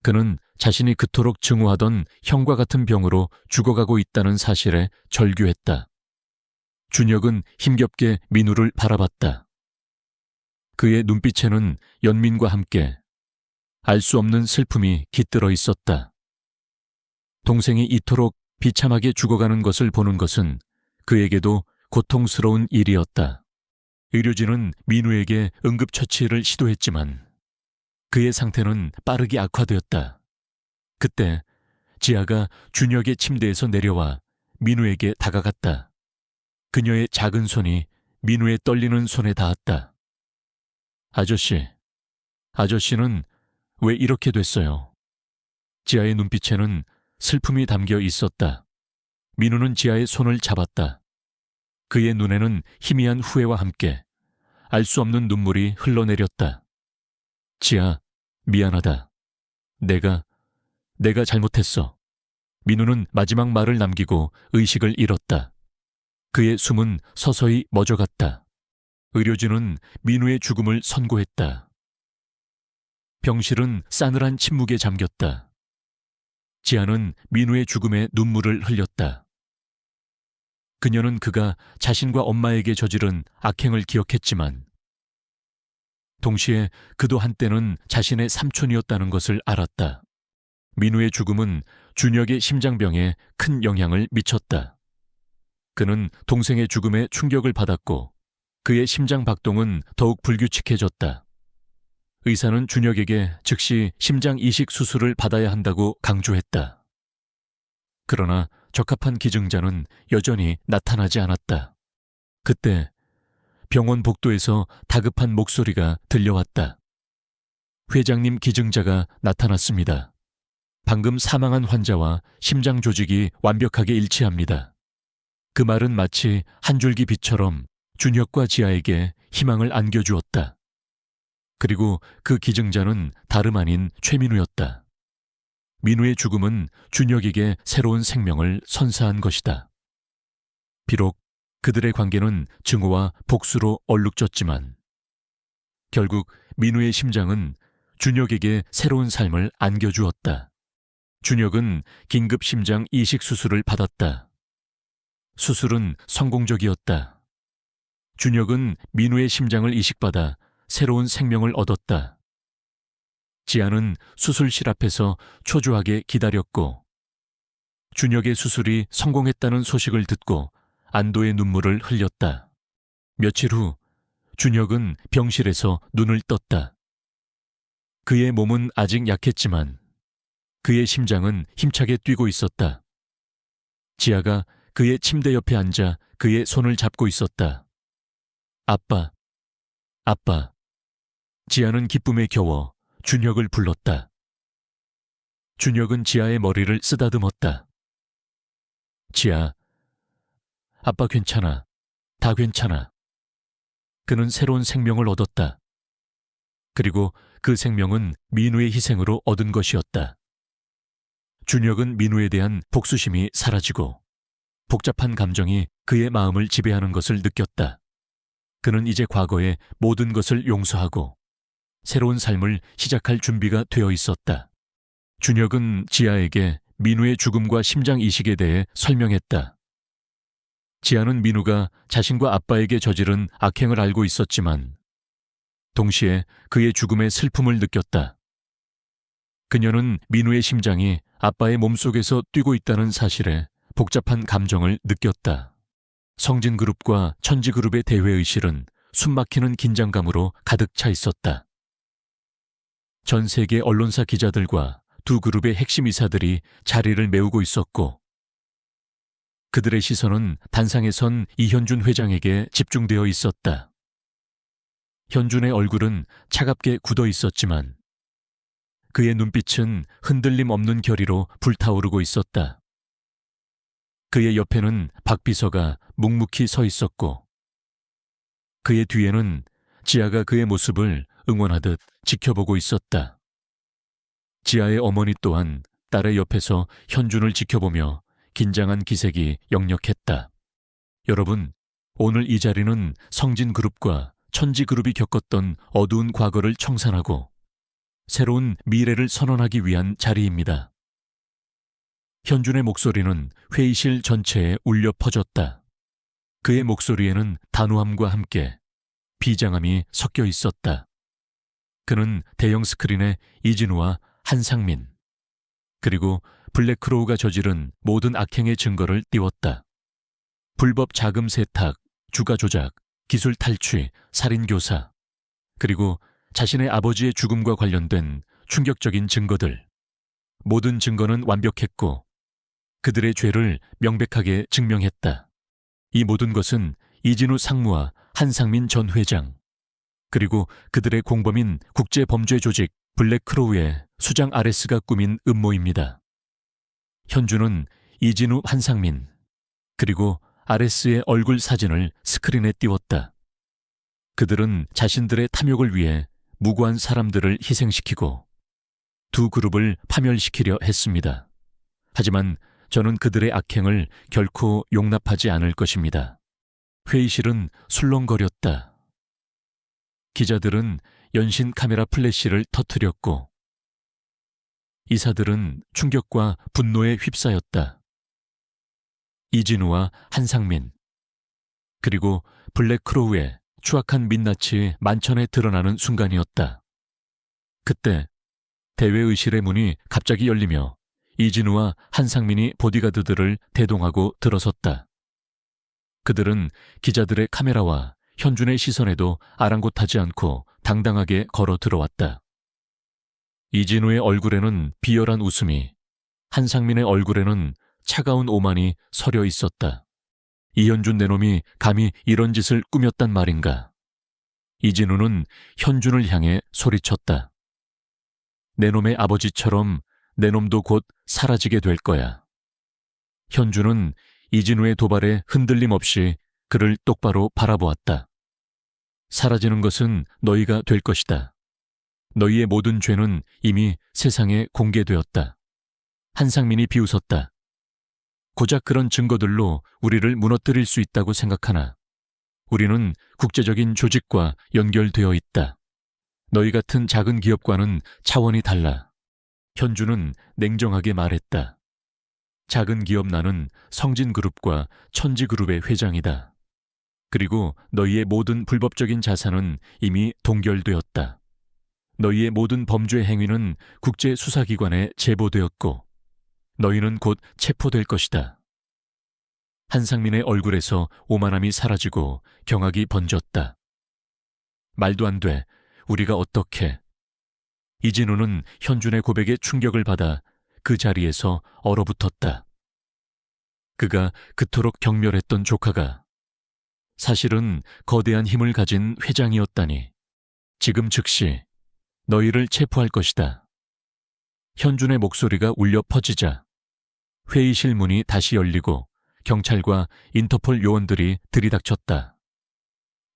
그는 자신이 그토록 증오하던 형과 같은 병으로 죽어가고 있다는 사실에 절규했다. 준혁은 힘겹게 민우를 바라봤다. 그의 눈빛에는 연민과 함께 알 수 없는 슬픔이 깃들어 있었다. 동생이 이토록 비참하게 죽어가는 것을 보는 것은 그에게도 고통스러운 일이었다. 의료진은 민우에게 응급처치를 시도했지만 그의 상태는 빠르게 악화되었다. 그때 지아가 준혁의 침대에서 내려와 민우에게 다가갔다. 그녀의 작은 손이 민우의 떨리는 손에 닿았다. 아저씨는 왜 이렇게 됐어요? 지아의 눈빛에는 슬픔이 담겨 있었다. 민우는 지아의 손을 잡았다. 그의 눈에는 희미한 후회와 함께 알 수 없는 눈물이 흘러내렸다. 지아, 미안하다. 내가 잘못했어. 민우는 마지막 말을 남기고 의식을 잃었다. 그의 숨은 서서히 멎어갔다. 의료진은 민우의 죽음을 선고했다. 병실은 싸늘한 침묵에 잠겼다. 지아는 민우의 죽음에 눈물을 흘렸다. 그녀는 그가 자신과 엄마에게 저지른 악행을 기억했지만 동시에 그도 한때는 자신의 삼촌이었다는 것을 알았다. 민우의 죽음은 준혁의 심장병에 큰 영향을 미쳤다. 그는 동생의 죽음에 충격을 받았고 그의 심장 박동은 더욱 불규칙해졌다. 의사는 준혁에게 즉시 심장 이식 수술을 받아야 한다고 강조했다. 그러나 적합한 기증자는 여전히 나타나지 않았다. 그때 병원 복도에서 다급한 목소리가 들려왔다. 회장님, 기증자가 나타났습니다. 방금 사망한 환자와 심장 조직이 완벽하게 일치합니다. 그 말은 마치 한 줄기 빛처럼 준혁과 지아에게 희망을 안겨주었다. 그리고 그 기증자는 다름 아닌 최민우였다. 민우의 죽음은 준혁에게 새로운 생명을 선사한 것이다. 비록 그들의 관계는 증오와 복수로 얼룩졌지만 결국 민우의 심장은 준혁에게 새로운 삶을 안겨주었다. 준혁은 긴급 심장 이식 수술을 받았다. 수술은 성공적이었다. 준혁은 민우의 심장을 이식받아 새로운 생명을 얻었다. 지아는 수술실 앞에서 초조하게 기다렸고 준혁의 수술이 성공했다는 소식을 듣고 안도의 눈물을 흘렸다. 며칠 후 준혁은 병실에서 눈을 떴다. 그의 몸은 아직 약했지만 그의 심장은 힘차게 뛰고 있었다. 지아가 그의 침대 옆에 앉아 그의 손을 잡고 있었다. 아빠, 아빠. 지아는 기쁨에 겨워 준혁을 불렀다. 준혁은 지아의 머리를 쓰다듬었다. 지아, 아빠 괜찮아. 다 괜찮아. 그는 새로운 생명을 얻었다. 그리고 그 생명은 민우의 희생으로 얻은 것이었다. 준혁은 민우에 대한 복수심이 사라지고 복잡한 감정이 그의 마음을 지배하는 것을 느꼈다. 그는 이제 과거의 모든 것을 용서하고 새로운 삶을 시작할 준비가 되어 있었다. 준혁은 지아에게 민우의 죽음과 심장 이식에 대해 설명했다. 지아는 민우가 자신과 아빠에게 저지른 악행을 알고 있었지만 동시에 그의 죽음의 슬픔을 느꼈다. 그녀는 민우의 심장이 아빠의 몸속에서 뛰고 있다는 사실에 복잡한 감정을 느꼈다. 성진그룹과 천지그룹의 대회의실은 숨막히는 긴장감으로 가득 차 있었다. 전 세계 언론사 기자들과 두 그룹의 핵심 이사들이 자리를 메우고 있었고 그들의 시선은 단상에 선 이현준 회장에게 집중되어 있었다. 현준의 얼굴은 차갑게 굳어 있었지만 그의 눈빛은 흔들림 없는 결의로 불타오르고 있었다. 그의 옆에는 박 비서가 묵묵히 서 있었고 그의 뒤에는 지아가 그의 모습을 응원하듯 지켜보고 있었다. 지아의 어머니 또한 딸의 옆에서 현준을 지켜보며 긴장한 기색이 역력했다. 여러분, 오늘 이 자리는 성진그룹과 천지그룹이 겪었던 어두운 과거를 청산하고 새로운 미래를 선언하기 위한 자리입니다. 현준의 목소리는 회의실 전체에 울려 퍼졌다. 그의 목소리에는 단호함과 함께 비장함이 섞여 있었다. 그는 대형 스크린에 이진우와 한상민, 그리고 블랙크로우가 저지른 모든 악행의 증거를 띄웠다. 불법 자금 세탁, 주가 조작, 기술 탈취, 살인 교사, 그리고 자신의 아버지의 죽음과 관련된 충격적인 증거들. 모든 증거는 완벽했고 그들의 죄를 명백하게 증명했다. 이 모든 것은 이진우 상무와 한상민 전 회장, 그리고 그들의 공범인 국제범죄조직 블랙크로우의 수장 아레스가 꾸민 음모입니다. 현준은 이진우, 한상민, 그리고 아레스의 얼굴 사진을 스크린에 띄웠다. 그들은 자신들의 탐욕을 위해 무고한 사람들을 희생시키고 두 그룹을 파멸시키려 했습니다. 하지만 저는 그들의 악행을 결코 용납하지 않을 것입니다. 회의실은 술렁거렸다. 기자들은 연신 카메라 플래시를 터뜨렸고 이사들은 충격과 분노에 휩싸였다. 이진우와 한상민, 그리고 블랙크로우의 추악한 민낯이 만천에 드러나는 순간이었다. 그때 대회의실의 문이 갑자기 열리며 이진우와 한상민이 보디가드들을 대동하고 들어섰다. 그들은 기자들의 카메라와 현준의 시선에도 아랑곳하지 않고 당당하게 걸어 들어왔다. 이진우의 얼굴에는 비열한 웃음이, 한상민의 얼굴에는 차가운 오만이 서려 있었다. 이현준 내놈이 감히 이런 짓을 꾸몄단 말인가. 이진우는 현준을 향해 소리쳤다. 내놈의 아버지처럼 내놈도 곧 사라지게 될 거야. 현준은 이진우의 도발에 흔들림 없이 그를 똑바로 바라보았다. 사라지는 것은 너희가 될 것이다. 너희의 모든 죄는 이미 세상에 공개되었다. 한상민이 비웃었다. 고작 그런 증거들로 우리를 무너뜨릴 수 있다고 생각하나? 우리는 국제적인 조직과 연결되어 있다. 너희 같은 작은 기업과는 차원이 달라. 현주는 냉정하게 말했다. 작은 기업 나는 성진그룹과 천지그룹의 회장이다. 그리고 너희의 모든 불법적인 자산은 이미 동결되었다. 너희의 모든 범죄 행위는 국제수사기관에 제보되었고 너희는 곧 체포될 것이다. 한상민의 얼굴에서 오만함이 사라지고 경악이 번졌다. 말도 안 돼. 우리가 어떻게? 이진우는 현준의 고백에 충격을 받아 그 자리에서 얼어붙었다. 그가 그토록 경멸했던 조카가 사실은 거대한 힘을 가진 회장이었다니. 지금 즉시 너희를 체포할 것이다. 현준의 목소리가 울려 퍼지자 회의실 문이 다시 열리고 경찰과 인터폴 요원들이 들이닥쳤다.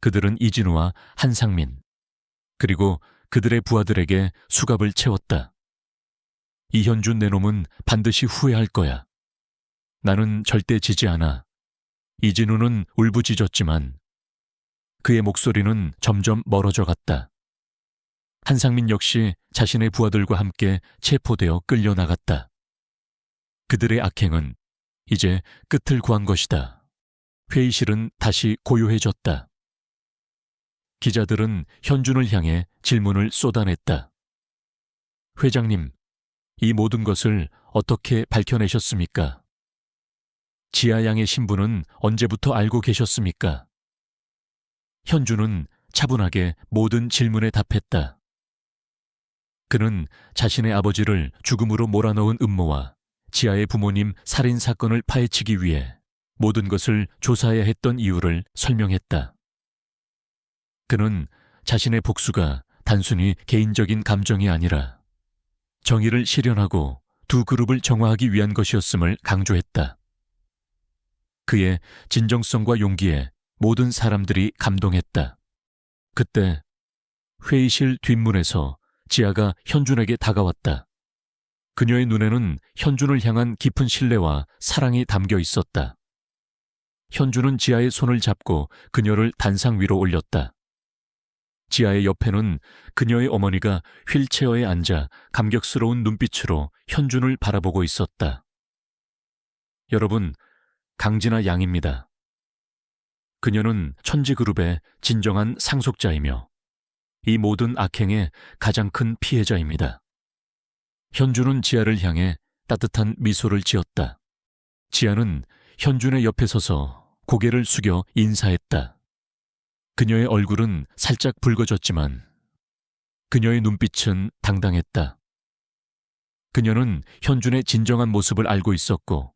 그들은 이진우와 한상민, 그리고 그들의 부하들에게 수갑을 채웠다. 이현준 내놈은 반드시 후회할 거야. 나는 절대 지지 않아. 이진우는 울부짖었지만 그의 목소리는 점점 멀어져 갔다. 한상민 역시 자신의 부하들과 함께 체포되어 끌려나갔다. 그들의 악행은 이제 끝을 구한 것이다. 회의실은 다시 고요해졌다. 기자들은 현준을 향해 질문을 쏟아냈다. 회장님, 이 모든 것을 어떻게 밝혀내셨습니까? 지아 양의 신부는 언제부터 알고 계셨습니까? 현준은 차분하게 모든 질문에 답했다. 그는 자신의 아버지를 죽음으로 몰아넣은 음모와 지아의 부모님 살인 사건을 파헤치기 위해 모든 것을 조사해야 했던 이유를 설명했다. 그는 자신의 복수가 단순히 개인적인 감정이 아니라 정의를 실현하고 두 그룹을 정화하기 위한 것이었음을 강조했다. 그의 진정성과 용기에 모든 사람들이 감동했다. 그때 회의실 뒷문에서 지아가 현준에게 다가왔다. 그녀의 눈에는 현준을 향한 깊은 신뢰와 사랑이 담겨 있었다. 현준은 지아의 손을 잡고 그녀를 단상 위로 올렸다. 지아의 옆에는 그녀의 어머니가 휠체어에 앉아 감격스러운 눈빛으로 현준을 바라보고 있었다. 여러분, 강진아 양입니다. 그녀는 천지그룹의 진정한 상속자이며 이 모든 악행의 가장 큰 피해자입니다. 현준은 지아를 향해 따뜻한 미소를 지었다. 지아는 현준의 옆에 서서 고개를 숙여 인사했다. 그녀의 얼굴은 살짝 붉어졌지만 그녀의 눈빛은 당당했다. 그녀는 현준의 진정한 모습을 알고 있었고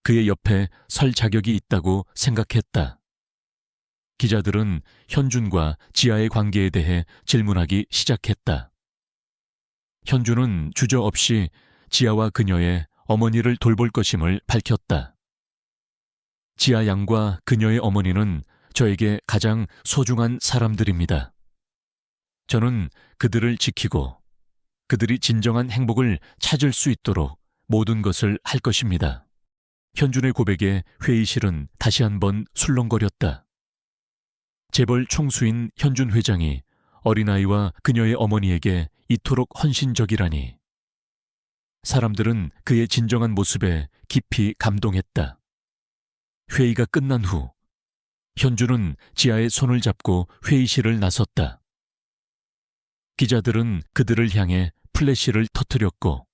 그의 옆에 설 자격이 있다고 생각했다. 기자들은 현준과 지아의 관계에 대해 질문하기 시작했다. 현준은 주저없이 지아와 그녀의 어머니를 돌볼 것임을 밝혔다. 지아 양과 그녀의 어머니는 저에게 가장 소중한 사람들입니다. 저는 그들을 지키고 그들이 진정한 행복을 찾을 수 있도록 모든 것을 할 것입니다. 현준의 고백에 회의실은 다시 한번 술렁거렸다. 재벌 총수인 현준 회장이 어린아이와 그녀의 어머니에게 이토록 헌신적이라니. 사람들은 그의 진정한 모습에 깊이 감동했다. 회의가 끝난 후 현준은 지아의 손을 잡고 회의실을 나섰다. 기자들은 그들을 향해 플래시를 터뜨렸고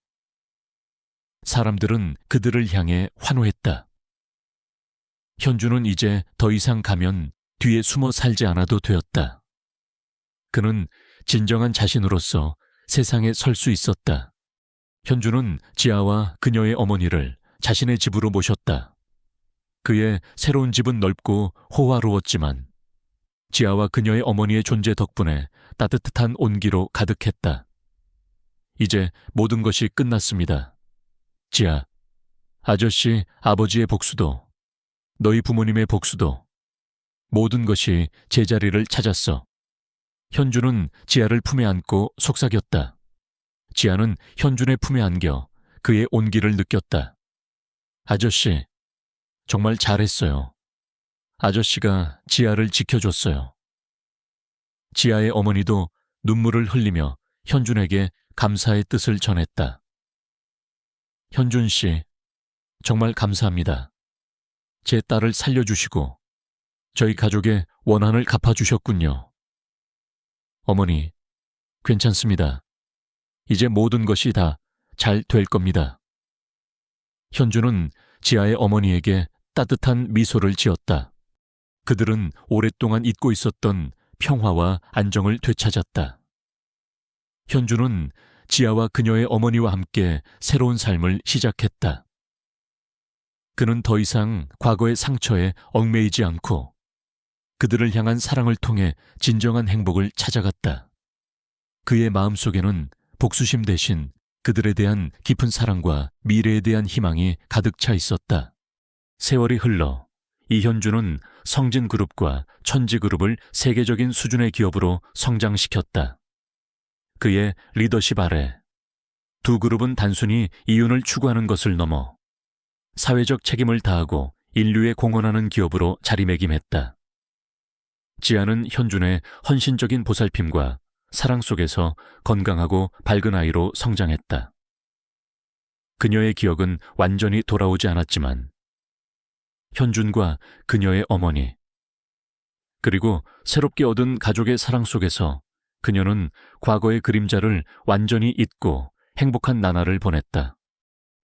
사람들은 그들을 향해 환호했다. 현준은 이제 더 이상 가면 뒤에 숨어 살지 않아도 되었다. 그는 진정한 자신으로서 세상에 설 수 있었다. 현준은 지아와 그녀의 어머니를 자신의 집으로 모셨다. 그의 새로운 집은 넓고 호화로웠지만 지아와 그녀의 어머니의 존재 덕분에 따뜻한 온기로 가득했다. 이제 모든 것이 끝났습니다. 지아, 아저씨, 아버지의 복수도, 너희 부모님의 복수도, 모든 것이 제자리를 찾았어. 현준은 지아를 품에 안고 속삭였다. 지아는 현준의 품에 안겨 그의 온기를 느꼈다. 아저씨, 정말 잘했어요. 아저씨가 지아를 지켜줬어요. 지아의 어머니도 눈물을 흘리며 현준에게 감사의 뜻을 전했다. 현준 씨, 정말 감사합니다. 제 딸을 살려주시고 저희 가족의 원한을 갚아주셨군요. 어머니, 괜찮습니다. 이제 모든 것이 다 잘 될 겁니다. 현준은 지아의 어머니에게 따뜻한 미소를 지었다. 그들은 오랫동안 잊고 있었던 평화와 안정을 되찾았다. 현준은 지아와 그녀의 어머니와 함께 새로운 삶을 시작했다. 그는 더 이상 과거의 상처에 얽매이지 않고 그들을 향한 사랑을 통해 진정한 행복을 찾아갔다. 그의 마음속에는 복수심 대신 그들에 대한 깊은 사랑과 미래에 대한 희망이 가득 차 있었다. 세월이 흘러 이현준은 성진그룹과 천지그룹을 세계적인 수준의 기업으로 성장시켰다. 그의 리더십 아래 두 그룹은 단순히 이윤을 추구하는 것을 넘어 사회적 책임을 다하고 인류에 공헌하는 기업으로 자리매김했다. 지아는 현준의 헌신적인 보살핌과 사랑 속에서 건강하고 밝은 아이로 성장했다. 그녀의 기억은 완전히 돌아오지 않았지만 현준과 그녀의 어머니, 그리고 새롭게 얻은 가족의 사랑 속에서 그녀는 과거의 그림자를 완전히 잊고 행복한 나날을 보냈다.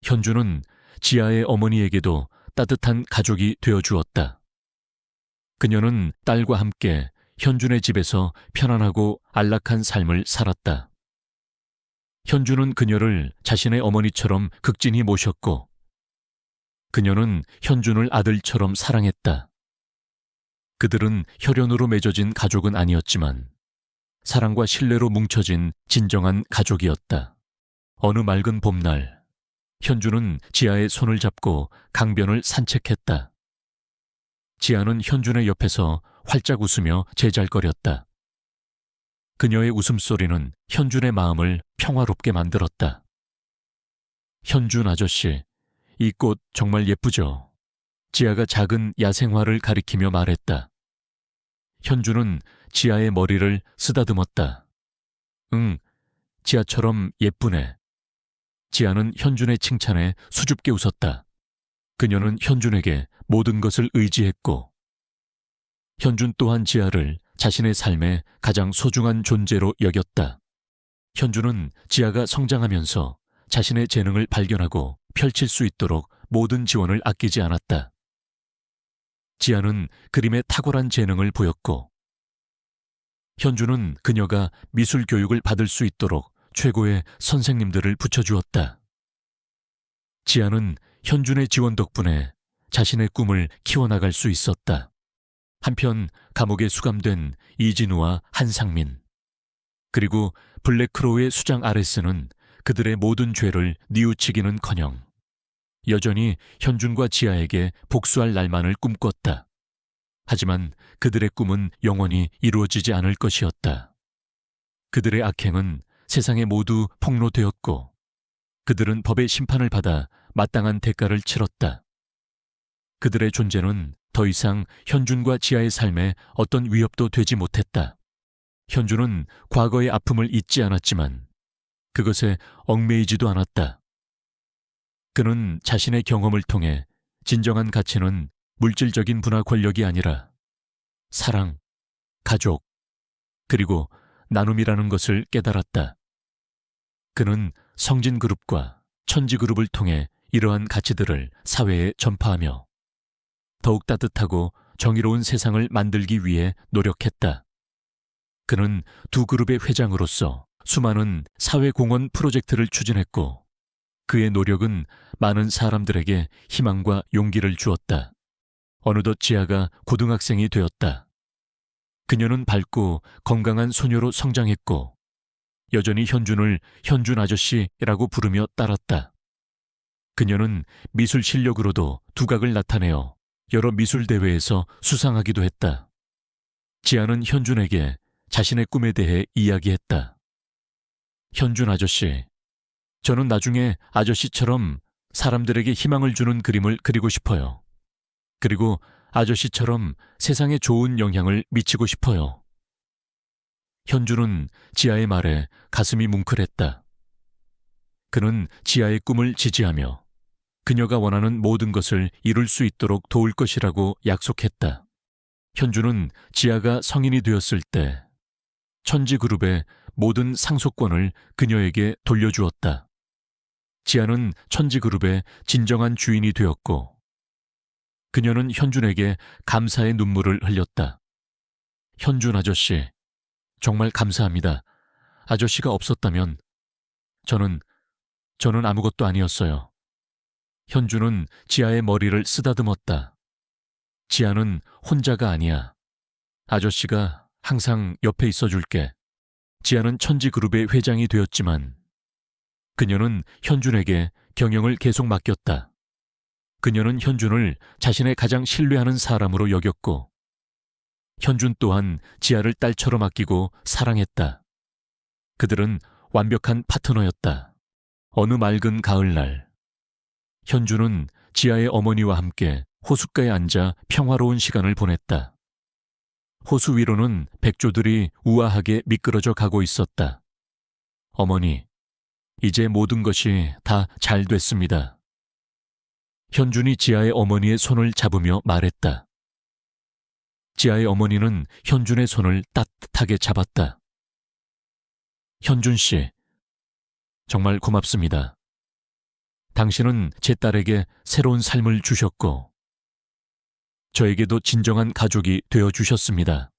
현준은 지아의 어머니에게도 따뜻한 가족이 되어주었다. 그녀는 딸과 함께 현준의 집에서 편안하고 안락한 삶을 살았다. 현준은 그녀를 자신의 어머니처럼 극진히 모셨고 그녀는 현준을 아들처럼 사랑했다. 그들은 혈연으로 맺어진 가족은 아니었지만 사랑과 신뢰로 뭉쳐진 진정한 가족이었다. 어느 맑은 봄날, 현준은 지아의 손을 잡고 강변을 산책했다. 지아는 현준의 옆에서 활짝 웃으며 제잘거렸다. 그녀의 웃음소리는 현준의 마음을 평화롭게 만들었다. 현준 아저씨, 이 꽃 정말 예쁘죠? 지아가 작은 야생화를 가리키며 말했다. 현준은 지아의 머리를 쓰다듬었다. 응, 지아처럼 예쁘네. 지아는 현준의 칭찬에 수줍게 웃었다. 그녀는 현준에게 모든 것을 의지했고 현준 또한 지아를 자신의 삶의 가장 소중한 존재로 여겼다. 현준은 지아가 성장하면서 자신의 재능을 발견하고 펼칠 수 있도록 모든 지원을 아끼지 않았다. 지아는 그림에 탁월한 재능을 보였고 현준은 그녀가 미술 교육을 받을 수 있도록 최고의 선생님들을 붙여주었다. 지아는 현준의 지원 덕분에 자신의 꿈을 키워나갈 수 있었다. 한편 감옥에 수감된 이진우와 한상민, 그리고 블랙크로우의 수장 아레스는 그들의 모든 죄를 뉘우치기는커녕 여전히 현준과 지아에게 복수할 날만을 꿈꿨다. 하지만 그들의 꿈은 영원히 이루어지지 않을 것이었다. 그들의 악행은 세상에 모두 폭로되었고 그들은 법의 심판을 받아 마땅한 대가를 치렀다. 그들의 존재는 더 이상 현준과 지아의 삶에 어떤 위협도 되지 못했다. 현준은 과거의 아픔을 잊지 않았지만 그것에 얽매이지도 않았다. 그는 자신의 경험을 통해 진정한 가치는 물질적인 부나 권력이 아니라 사랑, 가족, 그리고 나눔이라는 것을 깨달았다. 그는 성진그룹과 천지그룹을 통해 이러한 가치들을 사회에 전파하며 더욱 따뜻하고 정의로운 세상을 만들기 위해 노력했다. 그는 두 그룹의 회장으로서 수많은 사회공헌 프로젝트를 추진했고 그의 노력은 많은 사람들에게 희망과 용기를 주었다. 어느덧 지아가 고등학생이 되었다. 그녀는 밝고 건강한 소녀로 성장했고 여전히 현준을 현준 아저씨라고 부르며 따랐다. 그녀는 미술 실력으로도 두각을 나타내어 여러 미술 대회에서 수상하기도 했다. 지아는 현준에게 자신의 꿈에 대해 이야기했다. 현준 아저씨, 저는 나중에 아저씨처럼 사람들에게 희망을 주는 그림을 그리고 싶어요. 그리고 아저씨처럼 세상에 좋은 영향을 미치고 싶어요. 현주는 지아의 말에 가슴이 뭉클했다. 그는 지아의 꿈을 지지하며 그녀가 원하는 모든 것을 이룰 수 있도록 도울 것이라고 약속했다. 현주는 지아가 성인이 되었을 때 천지그룹의 모든 상속권을 그녀에게 돌려주었다. 지아는 천지그룹의 진정한 주인이 되었고 그녀는 현준에게 감사의 눈물을 흘렸다. 현준 아저씨, 정말 감사합니다. 아저씨가 없었다면 저는 아무것도 아니었어요. 현준은 지아의 머리를 쓰다듬었다. 지아는 혼자가 아니야. 아저씨가 항상 옆에 있어줄게. 지아는 천지그룹의 회장이 되었지만 그녀는 현준에게 경영을 계속 맡겼다. 그녀는 현준을 자신의 가장 신뢰하는 사람으로 여겼고 현준 또한 지아를 딸처럼 아끼고 사랑했다. 그들은 완벽한 파트너였다. 어느 맑은 가을날 현준은 지아의 어머니와 함께 호숫가에 앉아 평화로운 시간을 보냈다. 호수 위로는 백조들이 우아하게 미끄러져 가고 있었다. 어머니, 이제 모든 것이 다 잘 됐습니다. 현준이 지아의 어머니의 손을 잡으며 말했다. 지아의 어머니는 현준의 손을 따뜻하게 잡았다. 현준 씨, 정말 고맙습니다. 당신은 제 딸에게 새로운 삶을 주셨고 저에게도 진정한 가족이 되어주셨습니다.